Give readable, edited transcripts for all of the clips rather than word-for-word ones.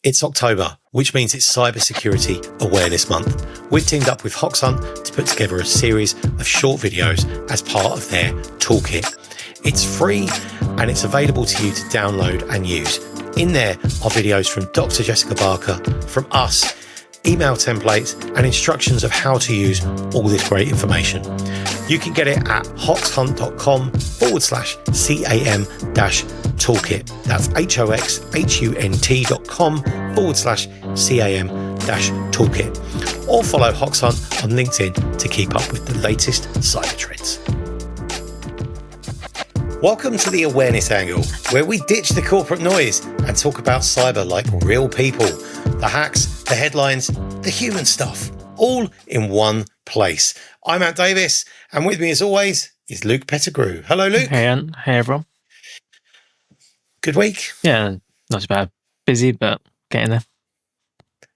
It's October, which means it's Cybersecurity Awareness Month. We've teamed up with Hoxhunt to put together a series of short videos as part of their Toolkit. It's free and it's available to you to download and use. In there are videos from Dr. Jessica Barker, from us, email templates and instructions of how to use all this great information. You can get it at hoxhunt.com/CAM-toolkit. That's hoxhunt.com/CAM-toolkit. Or follow Hoxhunt on LinkedIn to keep up with the latest cyber trends. Welcome to the Awareness Angle, where we ditch the corporate noise and talk about cyber like real people. The hacks, the headlines, the human stuff, all in one place. I'm Davis, and with me as always is Luke Pettigrew. Hello, Luke. Hey, Ant. Hey, everyone. Good week. Yeah, not too bad. Busy, but getting there.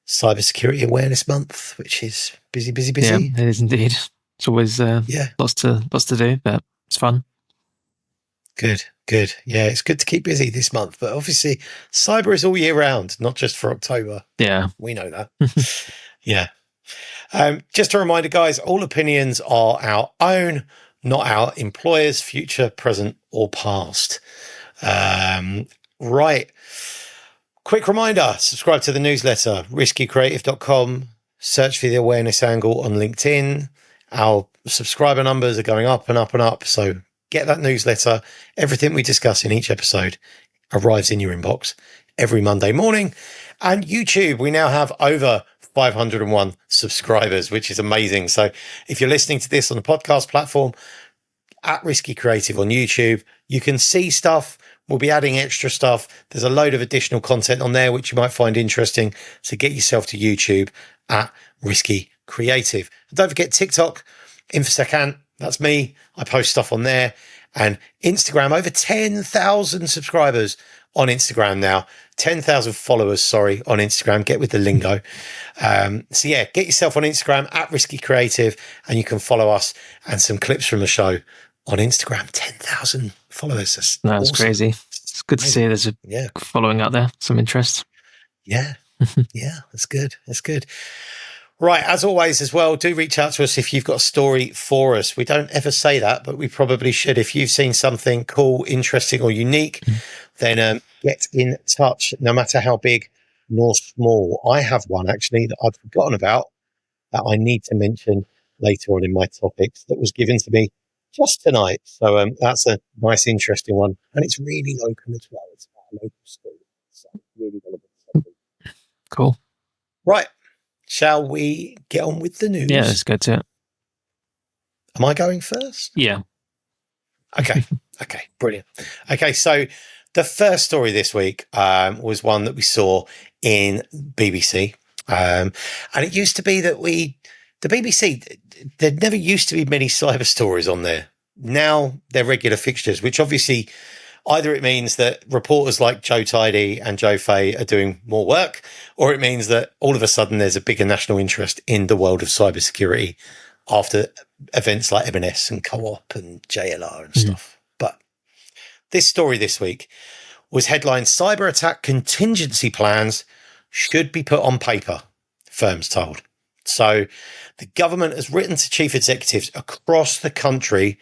Cybersecurity Awareness Month, which is busy. Yeah, it is indeed. It's always lots to do, but it's fun. Good. Yeah, it's good to keep busy this month, but obviously cyber is all year round, not just for October. Yeah. We know that. Yeah. Just a reminder, guys, all opinions are our own, not our employers, future, present, or past. Right. Quick reminder, subscribe to the newsletter, riskycreative.com, search for the Awareness Angle on LinkedIn. Our subscriber numbers are going up and up and up, so get that newsletter. Everything we discuss in each episode arrives in your inbox every Monday morning. And YouTube, we now have over 501 subscribers, which is amazing. So if you're listening to this on the podcast platform, at Risky Creative on YouTube, you can see stuff. We'll be adding extra stuff. There's a load of additional content on there, which you might find interesting. So get yourself to YouTube at Risky Creative. And don't forget TikTok, InfoSecAnt. That's me. I post stuff on there. And Instagram, over 10,000 subscribers on Instagram now. 10,000 followers, on Instagram. Get with the lingo. So yeah, get yourself on Instagram at Risky Creative and you can follow us and some clips from the show on Instagram. 10,000 followers. That's awesome. Crazy. It's good to see there's a following out there, some interest. Yeah. Yeah, that's good. Right, as always as well, do reach out to us if you've got a story for us. We don't ever say that, but we probably should. If you've seen something cool, interesting or unique, then get in touch, no matter how big nor small. I have one, actually, that I've forgotten about that I need to mention later on in my topics that was given to me just tonight. So that's a nice, interesting one. And it's really local as well. It's about a local school. So really relevant. Cool. Right. Shall we get on with the news? Yeah, let's go to it. Am I going first? Yeah. Okay, brilliant. Okay, so the first story this week was one that we saw in BBC. And it used to be that the BBC, there never used to be many cyber stories on there. Now they're regular fixtures, which obviously either it means that reporters like Joe Tidy and Joe Fay are doing more work, or it means that all of a sudden there's a bigger national interest in the world of cybersecurity after events like M&S and Co-op and JLR and stuff. But this story this week was headlined, "Cyber Attack Contingency Plans Should Be Put on Paper," firms told. So the government has written to chief executives across the country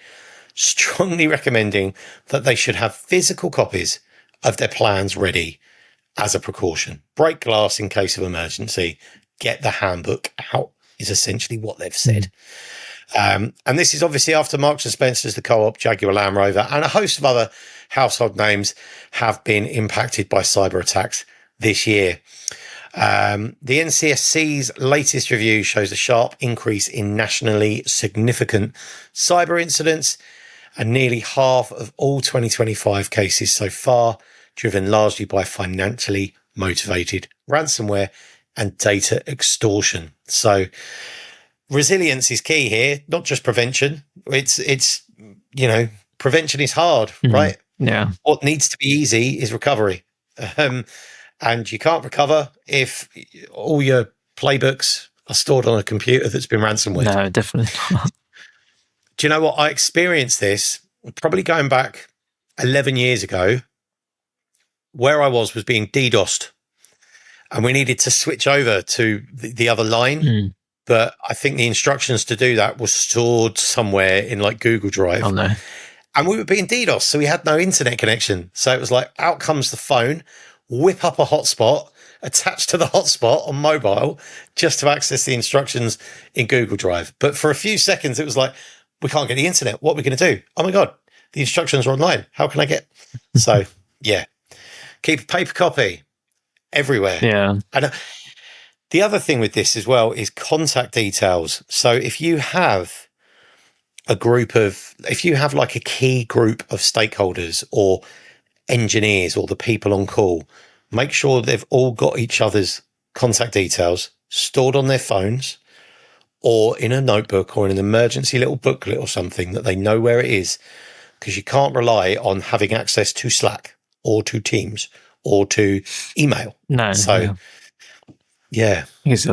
strongly recommending that they should have physical copies of their plans ready as a precaution. Break glass in case of emergency. Get the handbook out is essentially what they've said. And this is obviously after Marks and Spencer's, the Co-op, Jaguar Land Rover, and a host of other household names have been impacted by cyber attacks this year. The NCSC's latest review shows a sharp increase in nationally significant cyber incidents, and nearly half of all 2025 cases so far driven largely by financially motivated ransomware and data extortion. So resilience is key here, not just prevention. It's prevention is hard, right? Yeah. What needs to be easy is recovery. And you can't recover if all your playbooks are stored on a computer that's been ransomware. No, definitely not. Do you know what? I experienced this probably going back 11 years ago. Where I was being DDoSed. and we needed to switch over to the other line. But I think the instructions to do that were stored somewhere in like Google Drive. Oh no. And we were being DDoS, so we had no internet connection. So it was like, out comes the phone, whip up a hotspot, attached to the hotspot on mobile just to access the instructions in Google Drive. But for a few seconds, it was like, we can't get the internet. What are we going to do? Oh my God, the instructions are online. How can I get? So yeah, keep a paper copy everywhere. Yeah. And the other thing with this as well is contact details. So if you have if you have like a key group of stakeholders or engineers or the people on call, make sure they've all got each other's contact details stored on their phones or in a notebook or in an emergency little booklet or something that they know where it is, because you can't rely on having access to Slack or to Teams or to email. No. So, yeah. I guess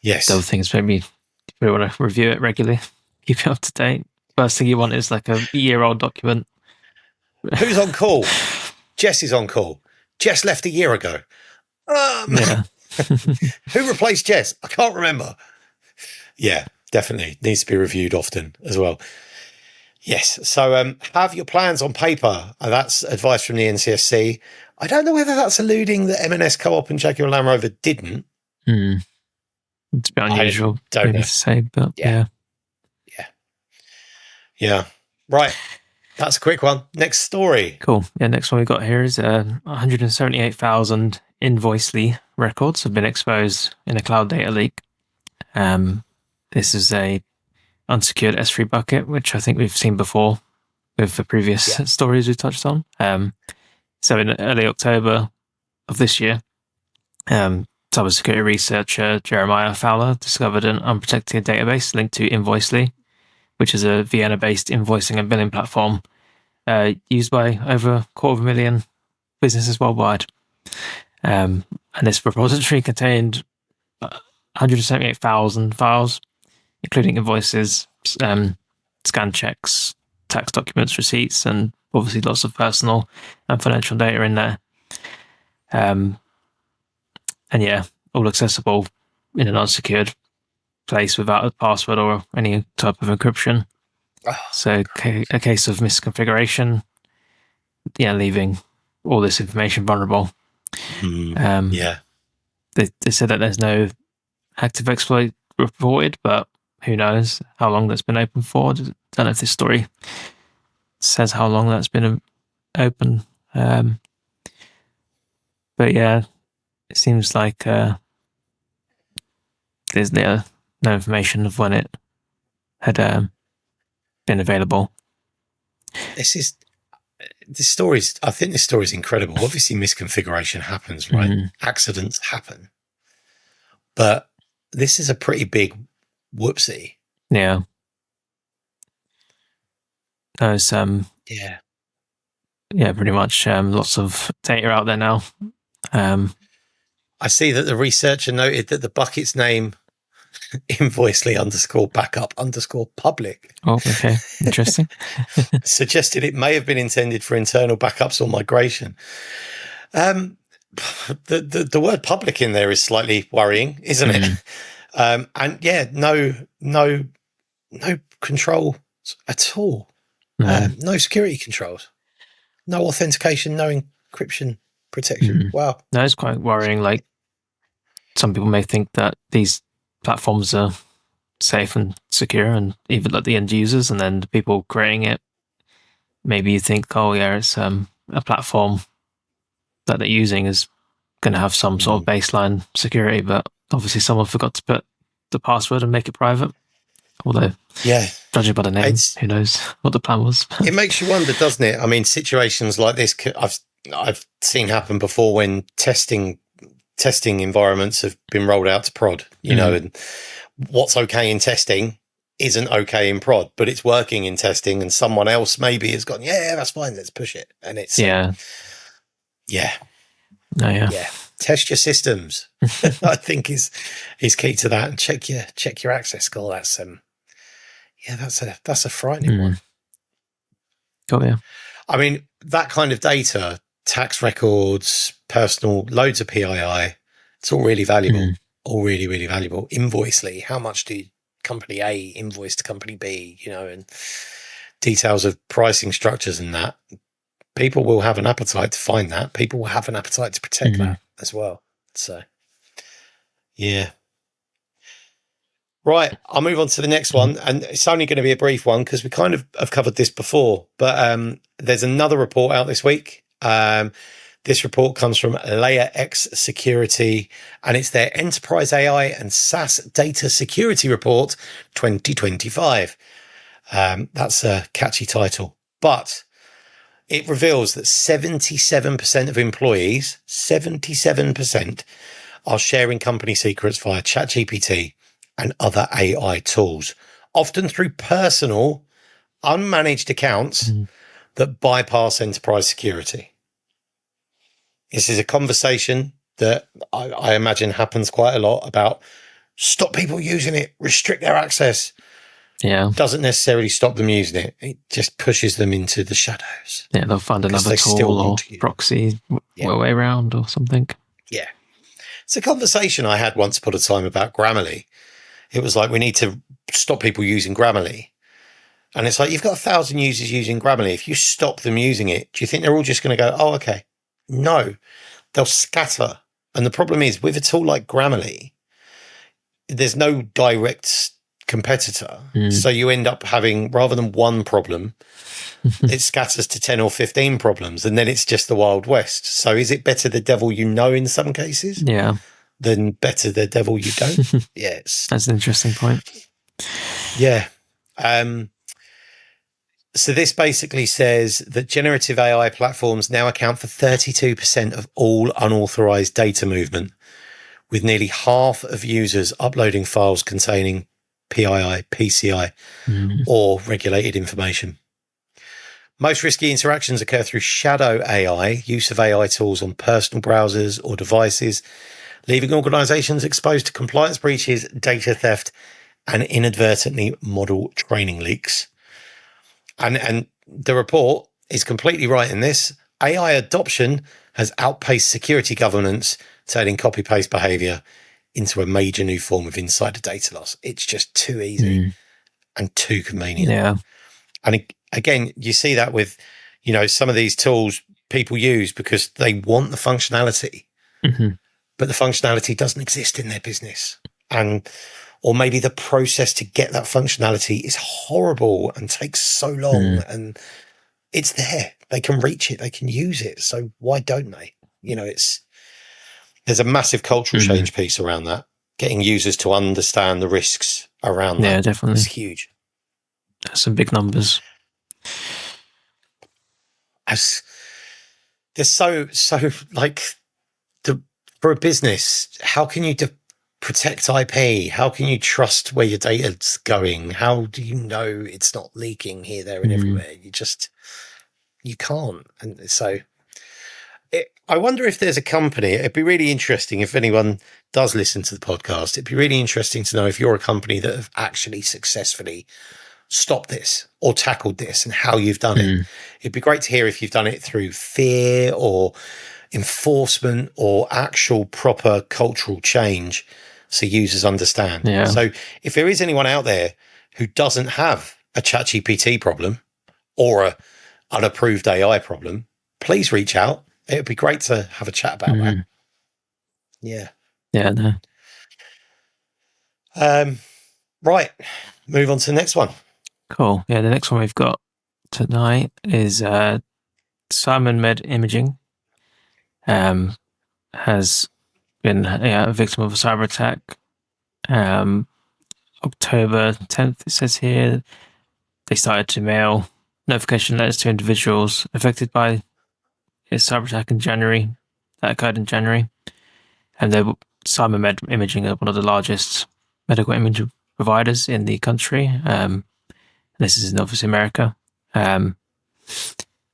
yes. The other thing is maybe we want to review it regularly, keep it up to date. First thing you want is like a year-old document. Who's on call? Jess is on call. Jess left a year ago. Yeah. Who replaced Jess? I can't remember. Yeah, definitely. Needs to be reviewed often as well. Yes. So have your plans on paper. That's advice from the NCSC. I don't know whether that's alluding that M&S Co-op and Jaguar Land Rover didn't. It's a bit unusual maybe to say, but yeah. Yeah. Right. That's a quick one. Next story. Cool. Yeah, next one we got here is 178,000 Invoicely records have been exposed in a cloud data leak. This is a unsecured S3 bucket, which I think we've seen before with the previous stories we touched on. So in early October of this year, cybersecurity researcher Jeremiah Fowler discovered an unprotected database linked to Invoicely, which is a Vienna-based invoicing and billing platform used by over 250,000 businesses worldwide. And this repository contained 178,000 files, including invoices, scan checks, tax documents, receipts, and obviously lots of personal and financial data in there. And yeah, all accessible in an unsecured place without a password or any type of encryption. So a case of misconfiguration, leaving all this information vulnerable. They said that there's no active exploit reported, but who knows how long that's been open for. Don't know if this story says how long that's been open. But yeah, it seems like there's no information of when it had been available. I think this story is incredible. Obviously, misconfiguration happens, right? Accidents happen. But this is a pretty big whoopsie. Yeah. There's pretty much lots of data out there now. I see that the researcher noted that the bucket's name Invoicely _backup_public. Oh, okay. Interesting. Suggested it may have been intended for internal backups or migration. The word public in there is slightly worrying, isn't it? And yeah, no control at all. No security controls, no authentication, no encryption protection. Wow. No, it's quite worrying. Like, some people may think that these platforms are safe and secure, and even like the end users, and then the people creating it, maybe you think, oh yeah, it's a platform that they're using is going to have some sort of baseline security, but obviously someone forgot to put the password and make it private. Although, judging by the name, who knows what the plan was? It makes you wonder, doesn't it? I mean, situations like this, I've seen happen before when testing environments have been rolled out to prod, and what's okay in testing isn't okay in prod, but it's working in testing, and someone else maybe has gone, that's fine, let's push it. And it's test your systems. I think is key to that, and check your access score. That's that's a frightening one. Oh yeah. I mean, that kind of data, tax records, personal, loads of PII, It's all really valuable. All really, really valuable. Invoicely, how much do company A invoice to company B, and details of pricing structures and that. People will have an appetite to find that. People will have an appetite to protect that as well. So, yeah. Right, I'll move on to the next one, and it's only going to be a brief one because we kind of have covered this before, but there's another report out this week. This report comes from Layer8 Security, and it's their Enterprise AI and SaaS Data Security Report 2025. That's a catchy title, but it reveals that 77% of employees, 77%, are sharing company secrets via ChatGPT and other AI tools, often through personal, unmanaged accounts that bypass enterprise security. This is a conversation that I imagine happens quite a lot about stop people using it, restrict their access. Yeah. Doesn't necessarily stop them using it. It just pushes them into the shadows. Yeah, they'll find another tool or proxy way around or something. Yeah. It's a conversation I had once upon a time about Grammarly. It was like, we need to stop people using Grammarly. And it's like, you've got 1,000 users using Grammarly. If you stop them using it, do you think they're all just going to go, oh, okay? No, they'll scatter. And the problem is, with a tool like Grammarly, there's no direct competitor. So you end up having, rather than one problem, it scatters to 10 or 15 problems. And then it's just the Wild West. So is it better the devil you know in some cases? Yeah. Than better the devil you don't? Yes. That's an interesting point. Yeah. So this basically says that generative AI platforms now account for 32% of all unauthorized data movement, with nearly half of users uploading files containing PII, PCI, or regulated information. Most risky interactions occur through shadow AI, use of AI tools on personal browsers or devices, leaving organizations exposed to compliance breaches, data theft, and inadvertently model training leaks. And the report is completely right in this. AI adoption has outpaced security governance, turning copy-paste behavior into a major new form of insider data loss. It's just too easy and too convenient. Yeah. And again, you see that with, some of these tools people use because they want the functionality, but the functionality doesn't exist in their business. Or maybe the process to get that functionality is horrible and takes so long, and it's there. They can reach it. They can use it. So why don't they? There's a massive cultural change piece around that. Getting users to understand the risks around that. Yeah, definitely. It's huge. That's some big numbers. There's so like, for a business, how can you protect IP? How can you trust where your data's going? How do you know it's not leaking here, there, and everywhere? You can't. And so I wonder if there's a company, it'd be really interesting if anyone does listen to the podcast. It'd be really interesting to know if you're a company that have actually successfully stopped this or tackled this and how you've done it. It'd be great to hear if you've done it through fear or enforcement or actual proper cultural change so users understand. Yeah. So if there is anyone out there who doesn't have a ChatGPT problem or a unapproved AI problem, please reach out. It would be great to have a chat about that. Yeah. Yeah, no. Right. Move on to the next one. Cool. Yeah, the next one we've got tonight is SimonMed Imaging. Has been a victim of a cyber attack. October 10th, it says here, they started to mail notification letters to individuals affected by a cyber attack in January. That occurred in January. And SimonMed Imaging are one of the largest medical imaging providers in the country. This is in obviously America. And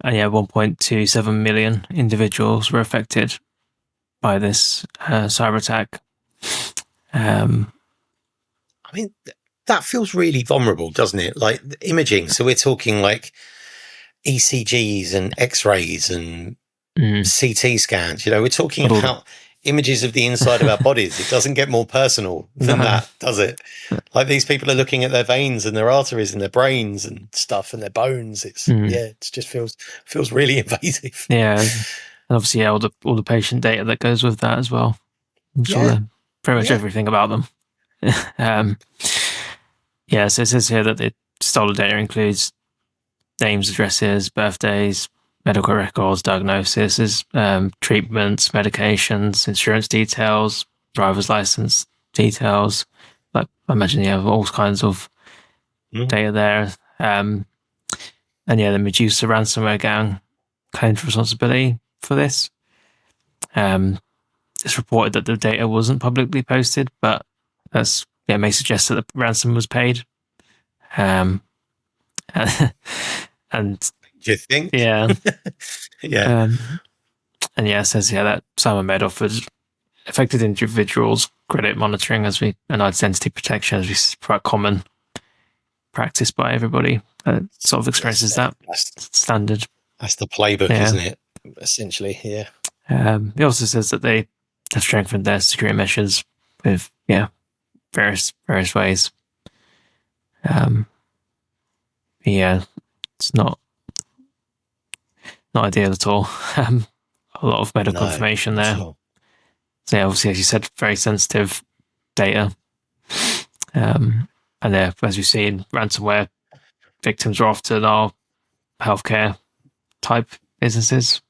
1.27 million individuals were affected by this cyber attack. That feels really vulnerable, doesn't it? Like imaging. So we're talking like ECGs and X-rays and CT scans. We're talking about images of the inside of our bodies. It doesn't get more personal than that, does it? Like, these people are looking at their veins and their arteries and their brains and stuff and their bones. It's it just feels really invasive. Yeah, and obviously, all the patient data that goes with that as well. I'm sure pretty much everything about them. So it says here that the stolen data includes names, addresses, birthdays, medical records, diagnoses, treatments, medications, insurance details, driver's license details. Like, I imagine you have all kinds of data there. And the Medusa ransomware gang claimed responsibility for this. It's reported that the data wasn't publicly posted, but that's may suggest that the ransom was paid. And Do you think? Yeah. Yeah. And it says here that SimonMed offers affected individuals credit monitoring and identity protection as is quite common practice by everybody. Sort of experiences that's standard. That's the playbook, isn't it? Essentially, yeah. It also says that they have strengthened their security measures with various ways. It's not ideal at all. A lot of medical information there. Sure. So obviously, as you said, very sensitive data. And as we've seen, ransomware victims are often our healthcare type businesses.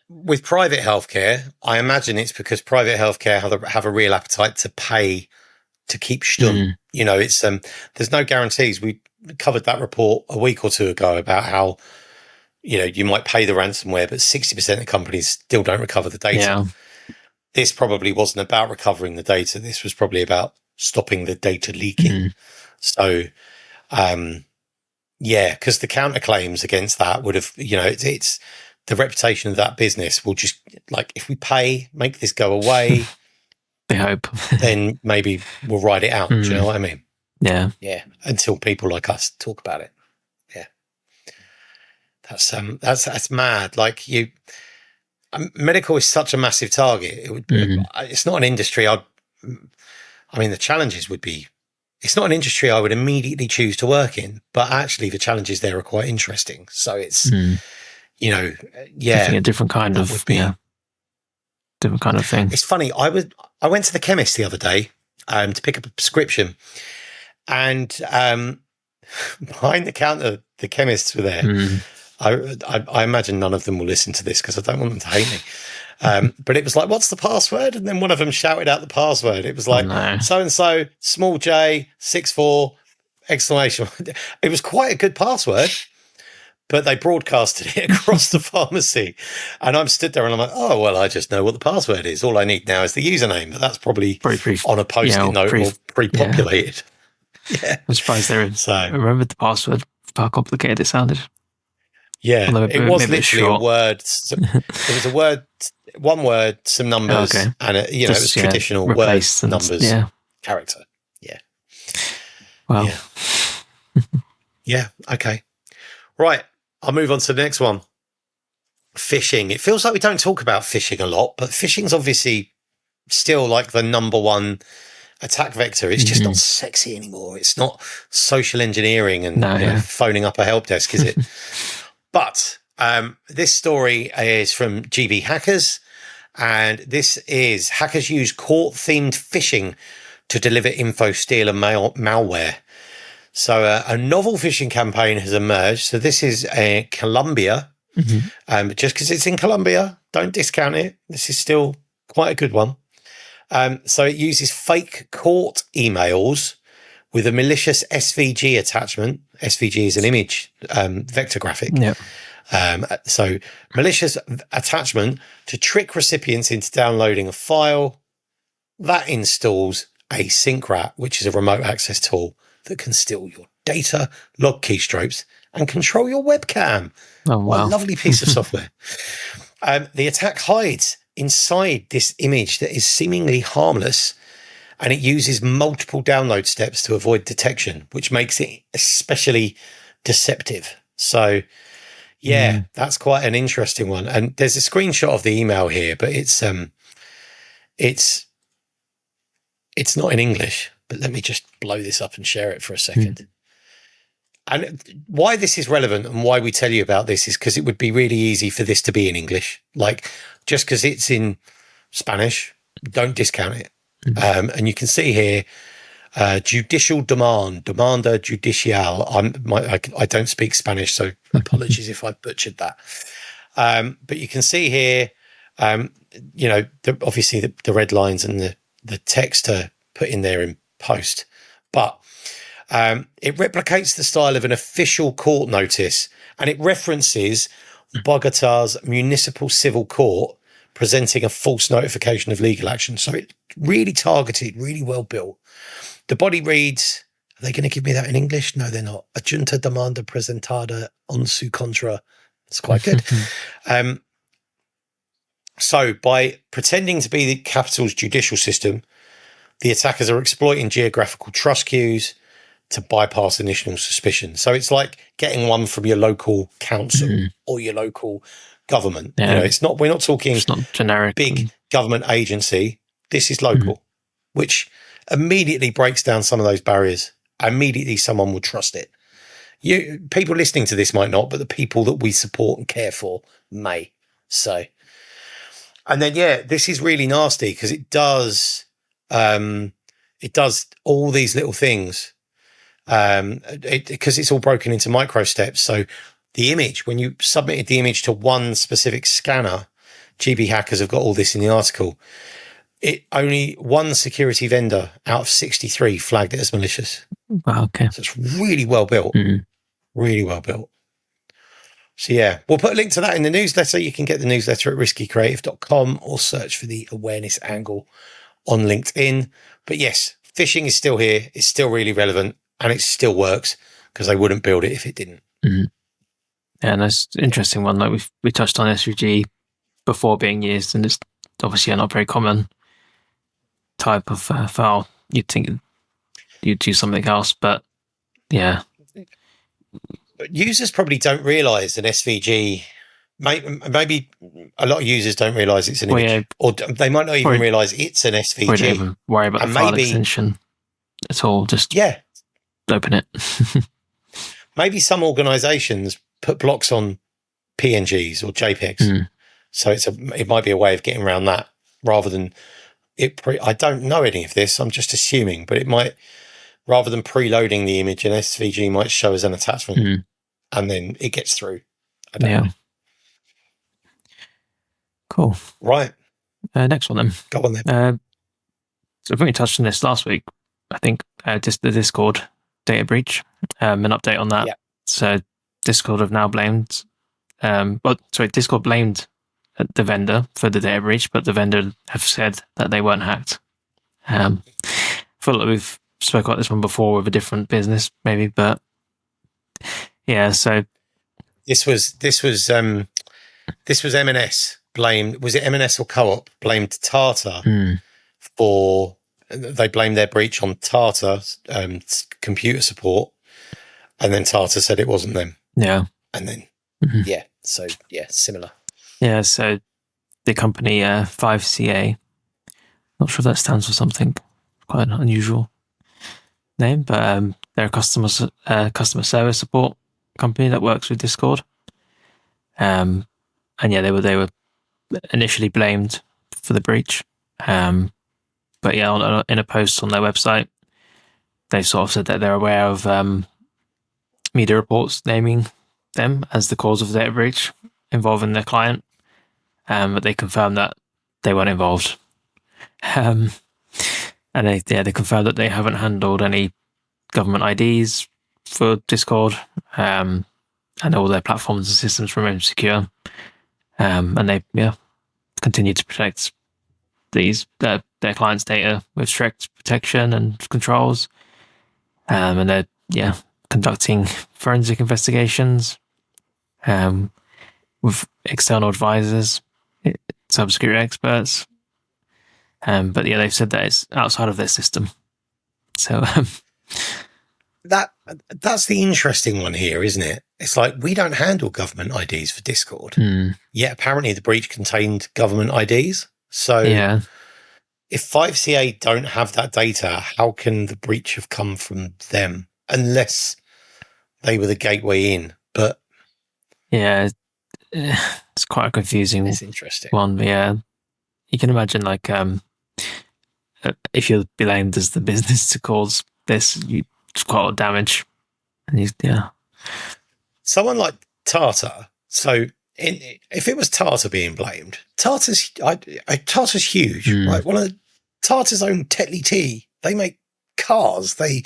With private healthcare, I imagine it's because private healthcare have a real appetite to pay to keep stum. It's there's no guarantees. We covered that report a week or two ago about how you might pay the ransomware, but 60% of companies still don't recover the data. Yeah. This probably wasn't about recovering the data. This was probably about stopping the data leaking. So, because the counterclaims against that would have, it's the reputation of that business will just, like, if we pay, make this go away. I hope. Then maybe we'll ride it out. Do you know what I mean? Yeah. Yeah. Until people like us talk about it. Yeah. That's mad. Like, medical is such a massive target. It would be, it's not an industry the challenges would be, it's not an industry I would immediately choose to work in, but actually the challenges there are quite interesting. So it's, definitely a different kind of, different kind of thing. It's funny. I went to the chemist the other day to pick up a prescription, and behind the counter, the chemists were there. I imagine none of them will listen to this because I don't want them to hate me. But it was like, what's the password? And then one of them shouted out the password. It was like, so-and-so, small J, 64, exclamation. It was quite a good password, but they broadcasted it across the pharmacy. And I'm stood there and I'm like, oh, well, I just know what the password is. All I need now is the username. But that's probably on a post-it note or pre-populated. Yeah. I'm surprised they remembered the password, how complicated it sounded. Yeah, it was literally a word. It was a word, one word, some numbers, and it was traditional word numbers character. Yeah. Wow. Yeah. Okay. Right. I'll move on to the next one. Phishing. It feels like we don't talk about phishing a lot, but phishing's obviously still like the number one attack vector. It's just not sexy anymore. It's not social engineering and phoning up a help desk, is it? But this story is from GB Hackers, and this is hackers use court-themed phishing to deliver info, steal, and malware. So a novel phishing campaign has emerged. So this is Colombia. Just because it's in Colombia, don't discount it. This is still quite a good one. So it uses fake court emails with a malicious SVG attachment. SVG is an image vector graphic. Yeah. So malicious attachment to trick recipients into downloading a file that installs a syncrat, which is a remote access tool that can steal your data, log keystrokes, and control your webcam. Oh, wow. What a lovely piece of software. The attack hides inside this image that is seemingly harmless, and it uses multiple download steps to avoid detection, which makes it especially deceptive. So, Yeah, that's quite an interesting one. And there's a screenshot of the email here, but it's not in English. But let me just blow this up and share it for a second. And why this is relevant and why we tell you about this is because it would be really easy for this to be in English. Like, just because it's in Spanish, don't discount it. And you can see here, judicial demanda judicial. I don't speak Spanish, so apologies if I butchered that. But you can see here, obviously the red lines and the text are put in there in post, but it replicates the style of an official court notice, and it references Bogota's municipal civil court presenting a false notification of legal action. So it's really targeted, really well built. The body reads, are they going to give me that in English? No, they're not. A junta demanda presentada en su contra. It's quite good. So by pretending to be the capital's judicial system, the attackers are exploiting geographical trust queues to bypass initial suspicion. So it's like getting one from your local council or your local government. Yeah. We're not talking it's not generic big government agency. This is local, which immediately breaks down some of those barriers. Immediately someone will trust it. People listening to this might not, but the people that we support and care for may. So, and then, this is really nasty because it does all these little things. Because it's all broken into micro steps. So the image, when you submitted the image to one specific scanner, GB hackers have got all this in the article. Only one security vendor out of 63 flagged it as malicious. Wow, okay. So it's really well built. Really well built. So we'll put a link to that in the newsletter. You can get the newsletter at riskycreative.com or search for the awareness angle on LinkedIn. But yes, phishing is still here. It's still really relevant. And it still works because they wouldn't build it if it didn't. Yeah, and that's an interesting one. Like we touched on SVG before being used, and it's obviously a not very common type of file. You'd think you'd use something else, but yeah. Users probably don't realise an SVG. Maybe a lot of users don't realise it's an image, or they might not even realise it's an SVG. Don't even worry about the file extension at all. Just open it. Maybe some organisations put blocks on PNGs or JPEGs, so it might be a way of getting around that rather than it. I don't know any of this. I'm just assuming, but it might, rather than preloading the image, an SVG might show as an attachment, and then it gets through. I don't know. Cool. Right. Next one then. Go on then. So I think we touched on this last week. I think just the Discord data breach, an update on that. Yeah. So Discord have now blamed, Discord blamed the vendor for the data breach, but the vendor have said that they weren't hacked. I feel like we've spoke about this one before with a different business, maybe, but so this was M&S blamed. Was it M&S or Co-op blamed Tata for? They blamed their breach on Tata computer support, and then Tata said it wasn't them. Yeah, and then similar. Yeah, so the company 5CA, not sure if that stands for something, quite an unusual name, but they're a customer service support company that works with Discord. And they were initially blamed for the breach. But in a post on their website, they sort of said that they're aware of media reports naming them as the cause of the data breach involving their client, but they confirmed that they weren't involved. And they confirmed that they haven't handled any government IDs for Discord, and all their platforms and systems remain secure. And they continue to protect their clients' data with strict protection and controls. And they're conducting forensic investigations with external advisors, cybersecurity experts. But they've said that it's outside of their system. So that's the interesting one here, isn't it? It's like, we don't handle government IDs for Discord. Hmm. Yet apparently the breach contained government IDs. So Yeah. if 5CA don't have that data, how can the breach have come from them? Unless they were the gateway in. But Yeah. It's quite a confusing it's interesting. one. But yeah, you can imagine like if you're blamed as the business to cause this, it's quite a lot of damage. And yeah. Someone like Tata. So if it was Tata being blamed, Tata's huge, right? One of the Tata's own Tetley Tea. They make cars. They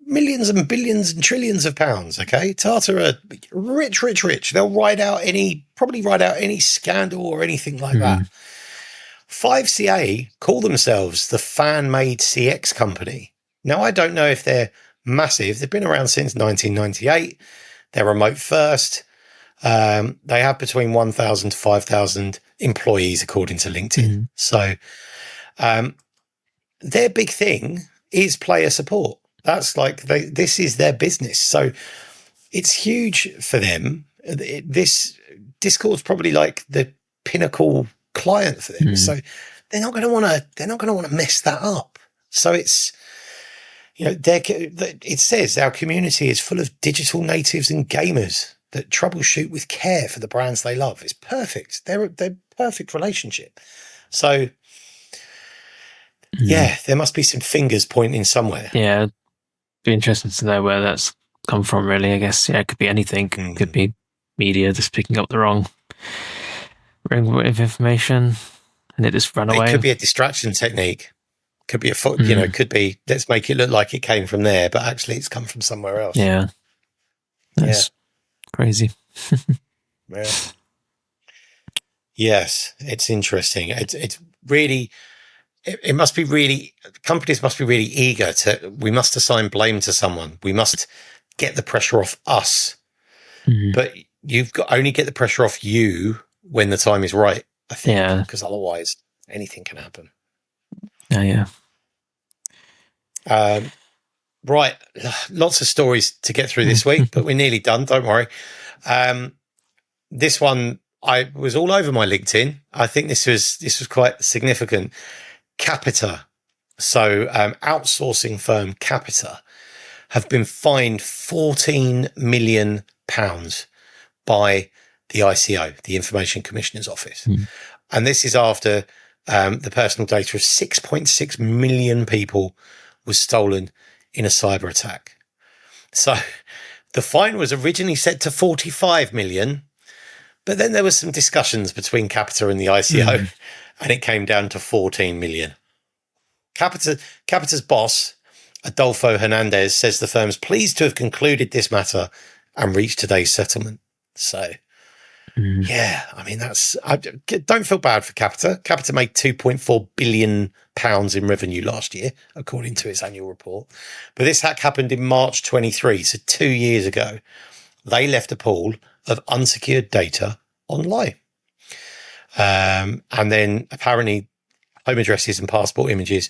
millions and billions and trillions of pounds. Okay, Tata are rich. They'll probably ride out any scandal or anything like that. 5CA call themselves the fan-made CX company. Now, I don't know if they're massive. They've been around since 1998. They're remote first. They have between 1,000 to 5,000 employees, according to LinkedIn. So their big thing is player support. That's like, this is their business. So it's huge for them. This Discord's probably like the pinnacle client for them. So they're not going to want to mess that up. So it's, it says our community is full of digital natives and gamers that troubleshoot with care for the brands they love. It's perfect. They're perfect relationship. So yeah, there must be some fingers pointing somewhere. Yeah, be interesting to know where that's come from, really. I guess, yeah, it could be anything. Could be media just picking up the wrong bit of information and it just ran away. It could be a distraction technique. Could be could be, let's make it look like it came from there, but actually it's come from somewhere else. Yeah. That's crazy. Yeah. Yes, it's interesting. It's really, it must be really, companies must be really eager we must assign blame to someone. We must get the pressure off us. But you've got only get the pressure off you when the time is right, I think. Yeah. Because otherwise anything can happen. Yeah. Right. Lots of stories to get through this week, but we're nearly done. Don't worry. This one, I was all over my LinkedIn. I think this was quite significant. Capita. So outsourcing firm Capita have been fined £14 million by the ICO, the Information Commissioner's Office. And this is after the personal data of 6.6 million people was stolen in a cyber attack. So the fine was originally set to 45 million, but then there was some discussions between Capita and the ICO, and it came down to 14 million. Capita's boss, Adolfo Hernandez, says the firm's pleased to have concluded this matter and reached today's settlement. So, yeah, I mean, I don't feel bad for Capita. Capita made £2.4 billion in revenue last year, according to its annual report. But this hack happened in March 23, so 2 years ago. They left a pool of unsecured data online. And then apparently home addresses and passport images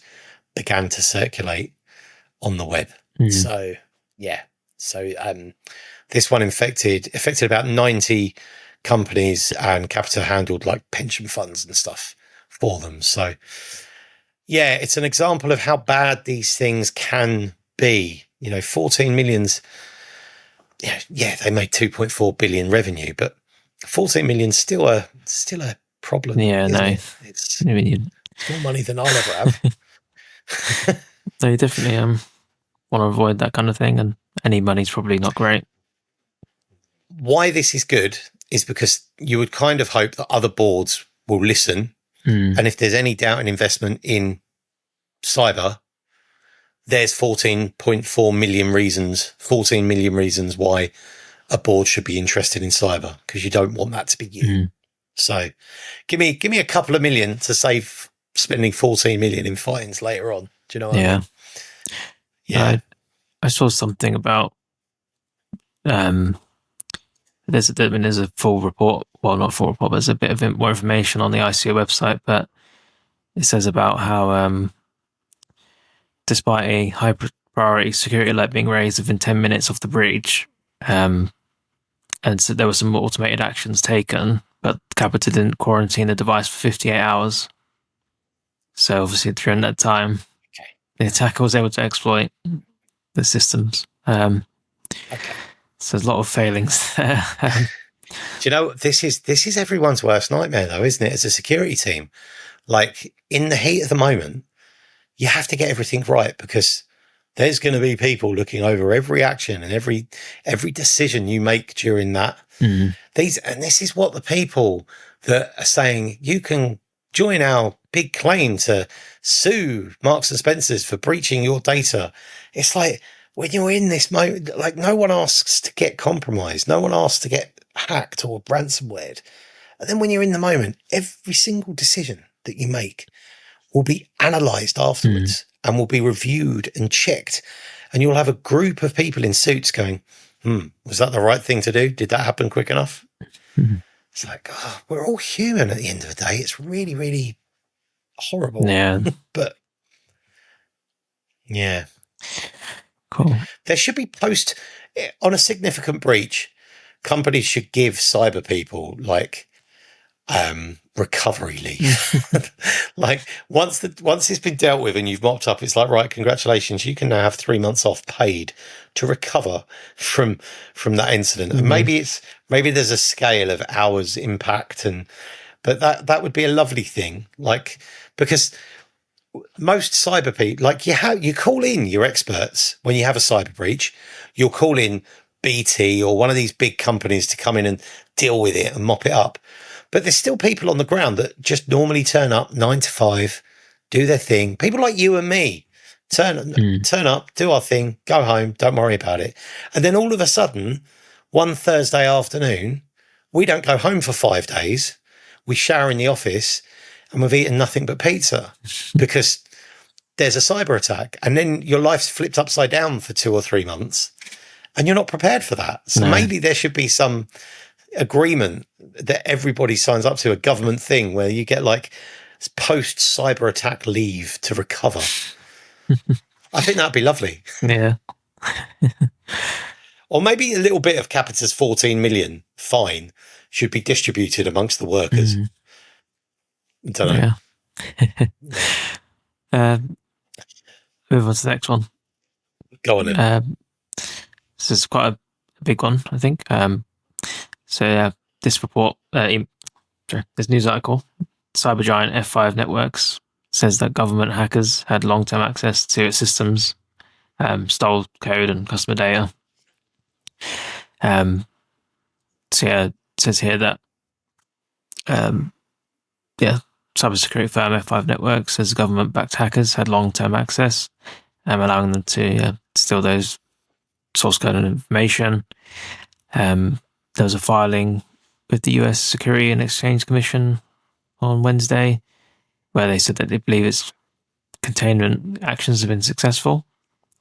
began to circulate on the web. So, yeah. So this one affected about 90 companies, and Capita handled like pension funds and stuff for them. So, yeah, it's an example of how bad these things can be. 14 millions. Yeah, they made 2.4 billion revenue, but 14 million still a problem. Yeah, no, it's more money than I'll ever have. No, you definitely want to avoid that kind of thing, and any money's probably not great. Why this is good is because you would kind of hope that other boards will listen, and if there's any doubt in investment in cyber, there's 14.4 million reasons, 14 million reasons why a board should be interested in cyber, because you don't want that to be you. So give me a couple of million to save spending 14 million in fines later on. Do you know what I mean? Yeah. I saw something about there's a full report. Well, not full report, but there's a bit of more information on the ICO website, but it says about how despite a high priority security alert being raised within 10 minutes of the breach, and so there were some automated actions taken, but Capita didn't quarantine the device for 58 hours. So obviously during that time, the attacker was able to exploit the systems. So there's a lot of failings there. Do you know, this is everyone's worst nightmare, though, isn't it? As a security team, like in the heat of the moment, you have to get everything right, because there's going to be people looking over every action and every decision you make during that. And this is what the people that are saying you can join our big claim to sue Marks and Spencers for breaching your data. It's like, when you're in this moment, like, no one asks to get compromised. No one asks to get hacked or ransomware. And then when you're in the moment, every single decision that you make will be analysed afterwards and will be reviewed and checked. And you'll have a group of people in suits going, was that the right thing to do? Did that happen quick enough? It's like, we're all human at the end of the day. It's really, really horrible. Yeah. But yeah. Cool. There should be on a significant breach, companies should give cyber people like recovery leave. Like once it's been dealt with and you've mopped up, it's like, right, congratulations, you can now have 3 months off paid to recover from that incident. And maybe there's a scale of hours impact, but that would be a lovely thing. Like, because most cyber people, like you call in your experts when you have a cyber breach. You'll call in BT or one of these big companies to come in and deal with it and mop it up. But there's still people on the ground that just normally turn up 9 to 5, do their thing. People like you and me turn up, do our thing, go home, don't worry about it. And then all of a sudden, one Thursday afternoon, we don't go home for 5 days. We shower in the office and we've eaten nothing but pizza because there's a cyber attack. And then your life's flipped upside down for 2 or 3 months and you're not prepared for that. So maybe there should be some agreement that everybody signs up to, a government thing where you get like post cyber attack leave to recover. I think that'd be lovely. Yeah. Or maybe a little bit of Capita's 14 million fine should be distributed amongst the workers. I don't know. Yeah. Move on to the next one. Go on then. This is quite a big one, I think. This report, this news article, cyber giant F5 Networks says that government hackers had long-term access to its systems, stole code and customer data. It says here that cybersecurity firm F5 Networks says government-backed hackers had long-term access, allowing them to steal those source code and information. There was a filing with the US Security and Exchange Commission on Wednesday where they said that they believe its containment actions have been successful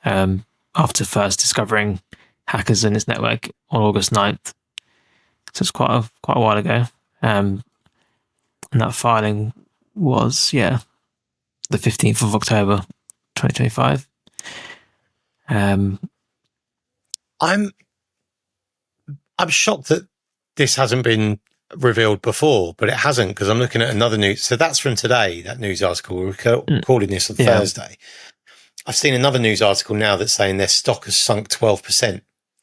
after first discovering hackers in its network on August 9th. So it's quite a while ago. And that filing was, the 15th of October, 2025. I'm shocked that this hasn't been revealed before, but it hasn't, because I'm looking at another news. So that's from today, that news article. We're recording this on Thursday. I've seen another news article now that's saying their stock has sunk 12%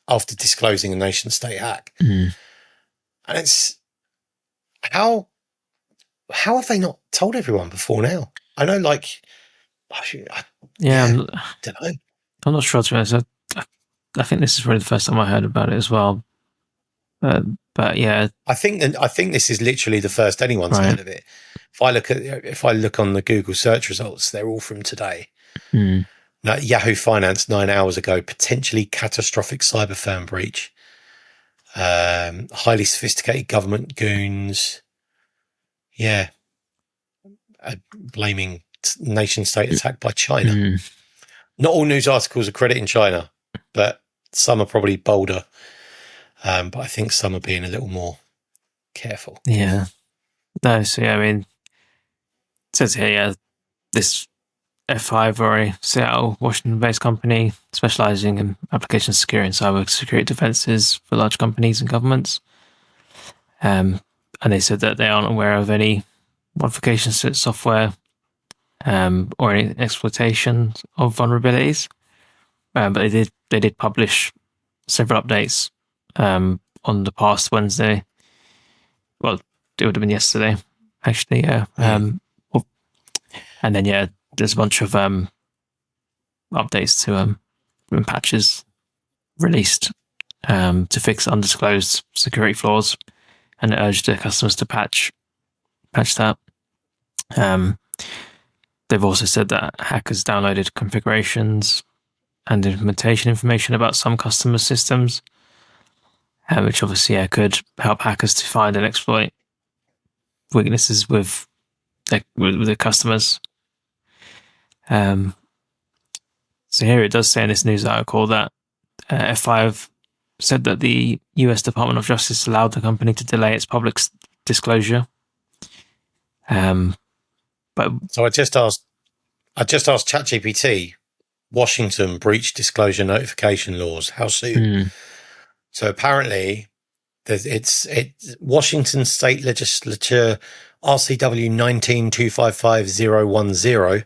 after disclosing a nation state hack. And it's how have they not told everyone before now? I know, like, I don't know. I'm not sure, to be honest. I think this is probably the first time I heard about it as well. But yeah, I think this is literally the first anyone's heard of it. If I look on the Google search results, they're all from today. Like Yahoo Finance 9 hours ago, potentially catastrophic cyber firm breach. Highly sophisticated government goons. Yeah, blaming nation state attack by China. Not all news articles are crediting China, but some are probably bolder. But I think some are being a little more careful. Yeah. No, so yeah, I mean, it says here, this F5 are a Seattle, Washington-based company specializing in application security and cybersecurity defenses for large companies and governments. And they said that they aren't aware of any modifications to its software or any exploitation of vulnerabilities. But they did publish several updates on the past Wednesday. Well, it would have been yesterday, actually. And then there's a bunch of updates to and patches released to fix undisclosed security flaws, and it urged their customers to patch that. They've also said that hackers downloaded configurations and implementation information about some customer systems, which obviously could help hackers to find and exploit weaknesses with their customers. So here it does say in this news article that F5 said that the US Department of Justice allowed the company to delay its public disclosure. So I just asked ChatGPT, Washington breached disclosure notification laws. How soon? So apparently, it's Washington State Legislature RCW 19255010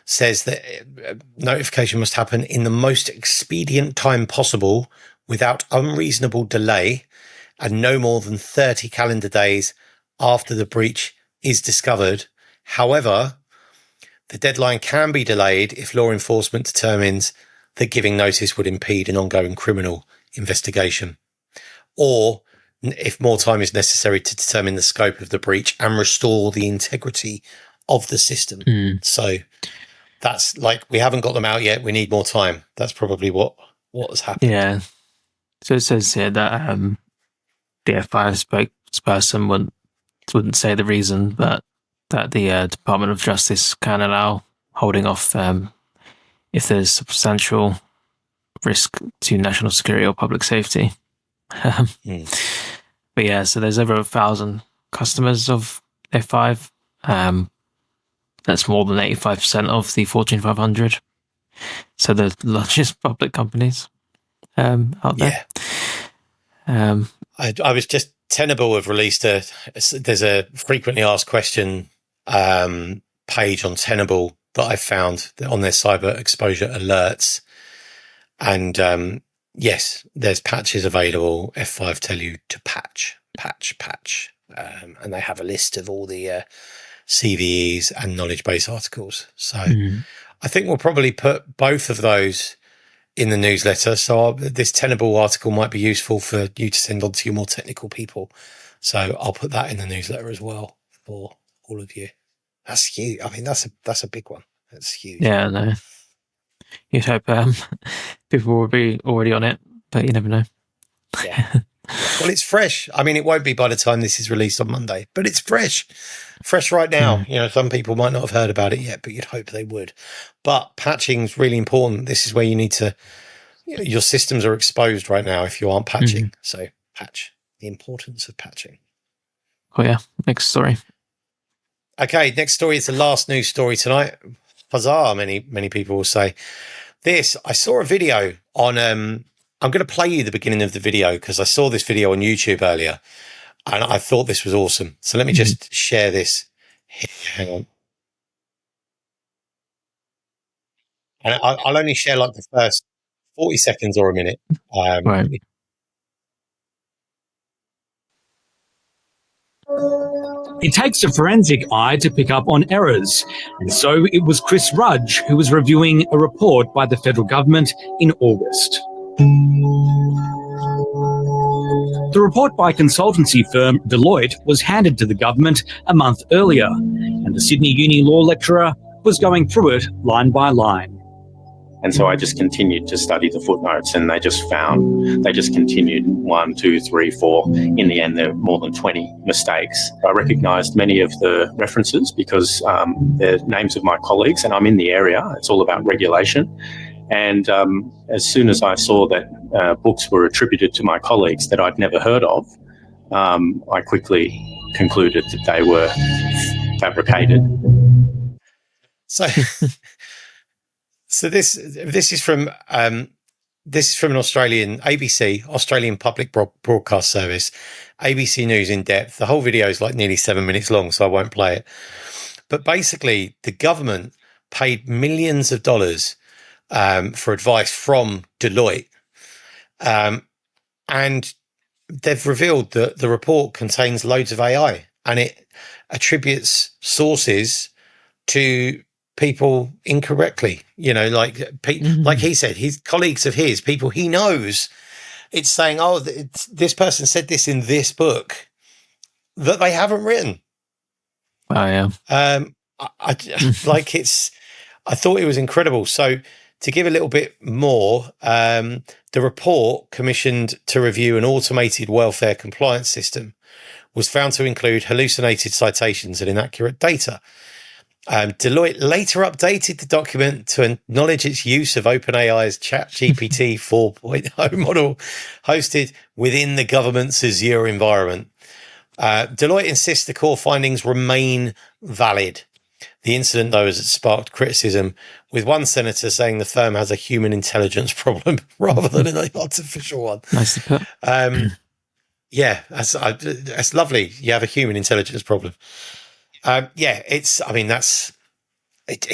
says that notification must happen in the most expedient time possible without unreasonable delay and no more than 30 calendar days after the breach is discovered. However, the deadline can be delayed if law enforcement determines that giving notice would impede an ongoing criminal investigation, or if more time is necessary to determine the scope of the breach and restore the integrity of the system. So that's like, we haven't got them out yet. We need more time. That's probably what has happened. Yeah. So it says here that the F5 spokesperson wouldn't say the reason, but that the Department of Justice can allow holding off if there's substantial risk to national security or public safety. But yeah, so there's over 1,000 customers of F5. That's more than 85% of the Fortune 500. So the largest public companies out there. Yeah. I was just Tenable have released there's a frequently asked question page on Tenable that I found on their cyber exposure alerts, and yes, there's patches available. F5 tell you to patch, and they have a list of all the CVEs and knowledge base articles. So I think we'll probably put both of those in the newsletter. So this Tenable article might be useful for you to send on to your more technical people. So I'll put that in the newsletter as well for all of you. That's huge. I mean, that's a big one. That's huge. Yeah, no. You'd hope people will be already on it, but you never know. Yeah. Well, it's fresh. I mean, it won't be by the time this is released on Monday, but it's fresh right now. You know, some people might not have heard about it yet, but you'd hope they would. But patching is really important. This is where you need to, your systems are exposed right now if you aren't patching. So patch, the importance of patching. Oh yeah, next story. Okay, next story is the last news story tonight. Huzzah, many people will say. This, I saw a video on, I'm going to play you the beginning of the video because I saw this video on YouTube earlier and I thought this was awesome. So let me just share this. Hang on. And I'll only share like the first 40 seconds or a minute. Right. It takes a forensic eye to pick up on errors, and so it was Chris Rudge who was reviewing a report by the federal government in August. The report by consultancy firm Deloitte was handed to the government a month earlier, and the Sydney Uni law lecturer was going through it line by line. And so I just continued to study the footnotes, and they just continued 1, 2, 3, 4. In the end, there were more than 20 mistakes. I recognised many of the references because they're names of my colleagues, and I'm in the area. It's all about regulation. And as soon as I saw that books were attributed to my colleagues that I'd never heard of, I quickly concluded that they were fabricated. So, so this is from an Australian ABC, Australian Public Broadcast Service, ABC News in depth. The whole video is like nearly 7 minutes long, so I won't play it. But basically, the government paid millions of dollars for advice from Deloitte, and they've revealed that the report contains loads of AI, and it attributes sources to people incorrectly. Like like he said, his colleagues of his, people he knows, it's saying, oh, this person said this in this book that they haven't written. Oh yeah. I like I thought it was incredible. So to give a little bit more, the report, commissioned to review an automated welfare compliance system, was found to include hallucinated citations and inaccurate data. Deloitte later updated the document to acknowledge its use of OpenAI's ChatGPT 4.0 model hosted within the government's Azure environment. Deloitte insists the core findings remain valid. The incident, though, has sparked criticism, with one senator saying the firm has a human intelligence problem rather than an artificial one. Nicely put. Yeah, that's lovely. You have a human intelligence problem. It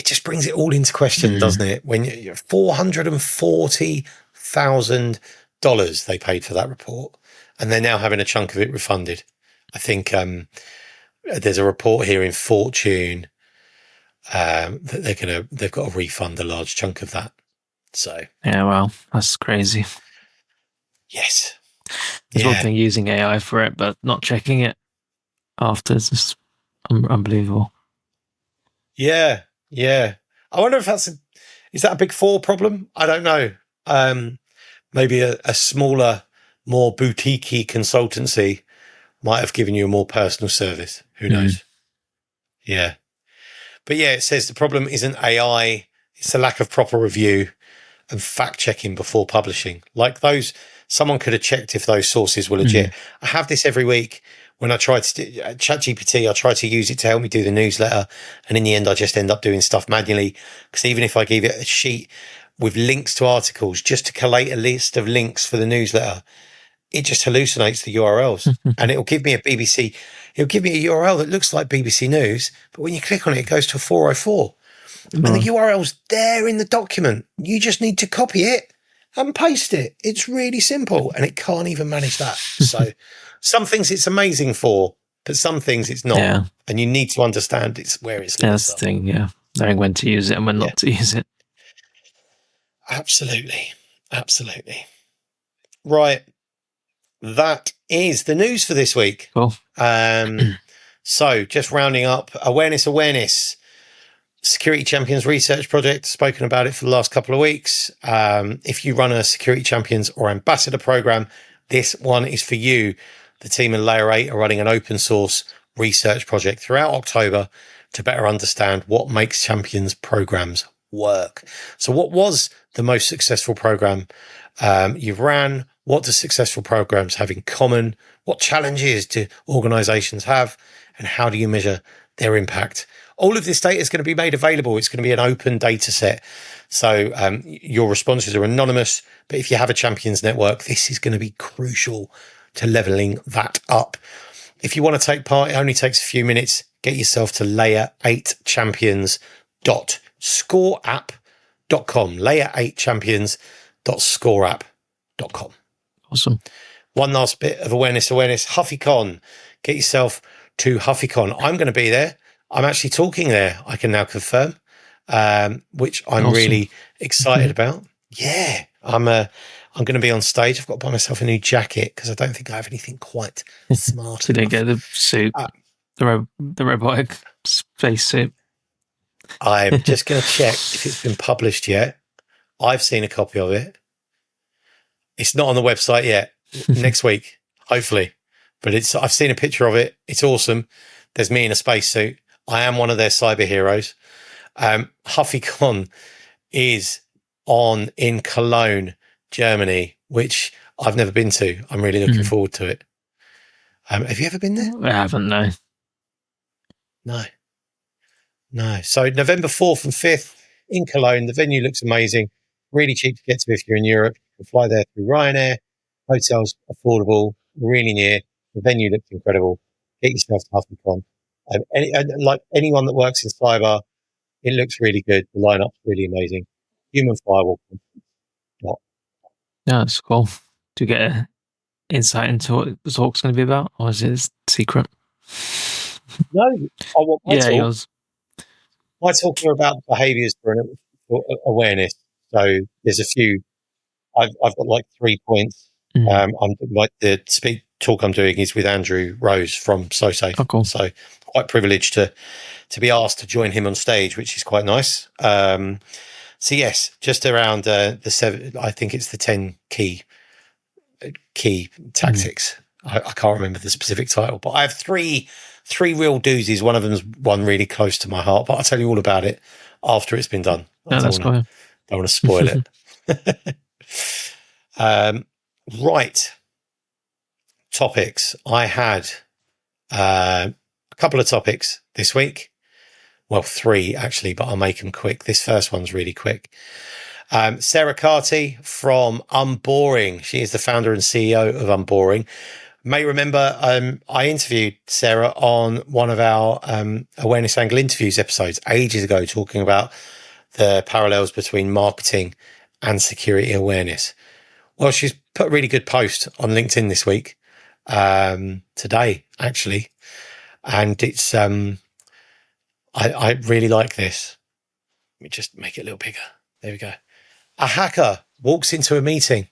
just brings it all into question, doesn't it? When you're $440,000 they paid for that report, and they're now having a chunk of it refunded. I think there's a report here in Fortune that they've got to refund a large chunk of that. So yeah, well, that's crazy. Yes, There's one thing using AI for it, but not checking it after is just unbelievable. Yeah. I wonder if is that a Big Four problem? I don't know. Maybe a smaller, more boutique-y consultancy might have given you a more personal service. Who knows? Yeah. But yeah, it says the problem isn't AI, it's a lack of proper review and fact-checking before publishing. Like someone could have checked if those sources were legit. I have this every week when I try to do ChatGPT. I try to use it to help me do the newsletter, and in the end I just end up doing stuff manually, because even if I give it a sheet with links to articles just to collate a list of links for the newsletter, it just hallucinates the URLs and it'll give me a URL that looks like BBC News, but when you click on it, it goes to a 404. And the URL's there in the document. You just need to copy it and paste it. It's really simple, and it can't even manage that. So some things it's amazing for, but some things it's not. Yeah. And you need to understand where it's that's the thing, knowing when to use it and when not to use it. Absolutely. Right. That is the news for this week. Cool. So just rounding up, awareness. Security Champions research project, spoken about it for the last couple of weeks. If you run a Security Champions or Ambassador program, this one is for you. The team at Layer8 are running an open source research project throughout October to better understand what makes Champions programs work. So what was the most successful program you've ran? What do successful programs have in common? What challenges do organizations have? And how do you measure their impact? All of this data is going to be made available. It's going to be an open data set. So your responses are anonymous. But if you have a Champions network, this is going to be crucial to leveling that up. If you want to take part, it only takes a few minutes. Get yourself to layer8champions.scoreapp.com. layer8champions.scoreapp.com. Awesome. One last bit of awareness. HufiCon. Get yourself to HufiCon. I'm going to be there. I'm actually talking there, I can now confirm, which I'm really excited about. Yeah, I'm going to be on stage. I've got to buy myself a new jacket because I don't think I have anything quite smart. So you didn't get the suit, the robotic space suit. I'm just going to check if it's been published yet. I've seen a copy of it. It's not on the website yet. Next week, hopefully. But I've seen a picture of it. It's awesome. There's me in a spacesuit. I am one of their cyber heroes. HufiCon is in Cologne, Germany, which I've never been to. I'm really looking forward to it. Have you ever been there? I haven't, no. No. No. So November 4th and 5th in Cologne. The venue looks amazing. Really cheap to get to if you're in Europe. You can fly there through Ryanair. Hotels affordable, really near. The venue looks incredible. Get yourself to HufiCon. And like anyone that works in cyber, it looks really good. The lineup's really amazing. Human firewall. Yeah, that's cool. Do you get an insight into what the talk's going to be about, or is it secret? No, I want my talk. Yours. My talk are about behaviours for awareness. So there's a few. I've got like 3 points. I'm like the talk I'm doing is with Andrew Rose from SoSafe. Oh, cool. So quite privileged to be asked to join him on stage, which is quite nice. So yes, just around the 7. I think it's the 10 key tactics. I can't remember the specific title, but I have three real doozies. One of them's one really close to my heart, but I'll tell you all about it after it's been done. I don't want to spoil it. Right. Topics. I had a couple of topics this week. Well, 3 actually, but I'll make them quick. This first one's really quick. Sarah Carty from Unboring. She is the founder and CEO of Unboring. May remember I interviewed Sarah on one of our Awareness Angle interviews episodes ages ago, talking about the parallels between marketing and security awareness. Well, she's put a really good post on LinkedIn this week, today actually, and it's I really like this. Let me just make it a little bigger. There we go. A hacker walks into a meeting.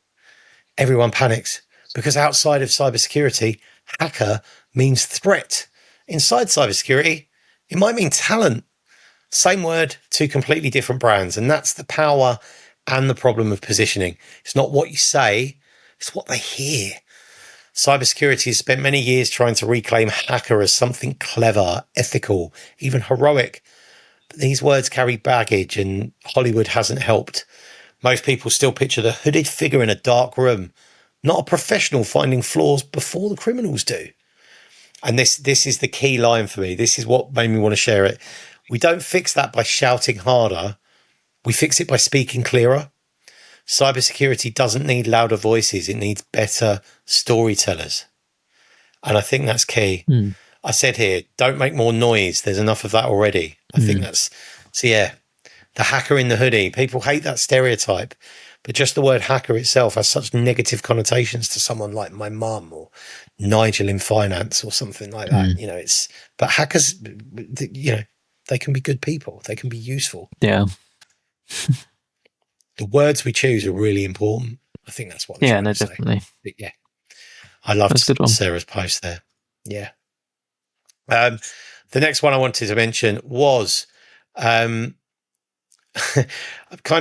Everyone panics because outside of cybersecurity, hacker means threat. Inside cybersecurity, it might mean talent. Same word, 2 completely different brands. And that's the power and the problem of positioning. It's not what you say, it's what they hear. Cybersecurity has spent many years trying to reclaim hacker as something clever, ethical, even heroic. But these words carry baggage, and Hollywood hasn't helped. Most people still picture the hooded figure in a dark room, not a professional finding flaws before the criminals do. And this is the key line for me. This is what made me want to share it. We don't fix that by shouting harder. We fix it by speaking clearer. Cybersecurity doesn't need louder voices. It needs better storytellers. And I think that's key. I said here, don't make more noise. There's enough of that already. I think that's, so yeah, the hacker in the hoodie. People hate that stereotype, but just the word hacker itself has such negative connotations to someone like my mum or Nigel in finance or something like that. But hackers, they can be good people. They can be useful. Yeah. The words we choose are really important. I think that's what I'm trying to say. Definitely. But yeah. I loved Sarah's post there. Yeah. The next one I wanted to mention was kind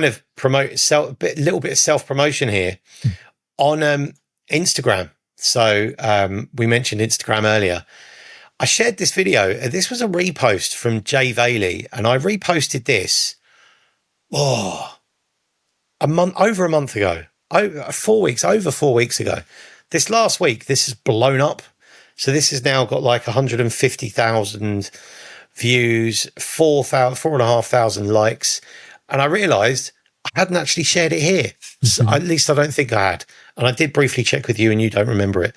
of promote a little bit of self-promotion here on Instagram. So we mentioned Instagram earlier. I shared this video. This was a repost from Jay Valey, and I reposted this over a month ago, over 4 weeks ago. This last week, this has blown up. So this has now got like 150,000 views, 4,500 likes. And I realized I hadn't actually shared it here. So at least I don't think I had. And I did briefly check with you and you don't remember it.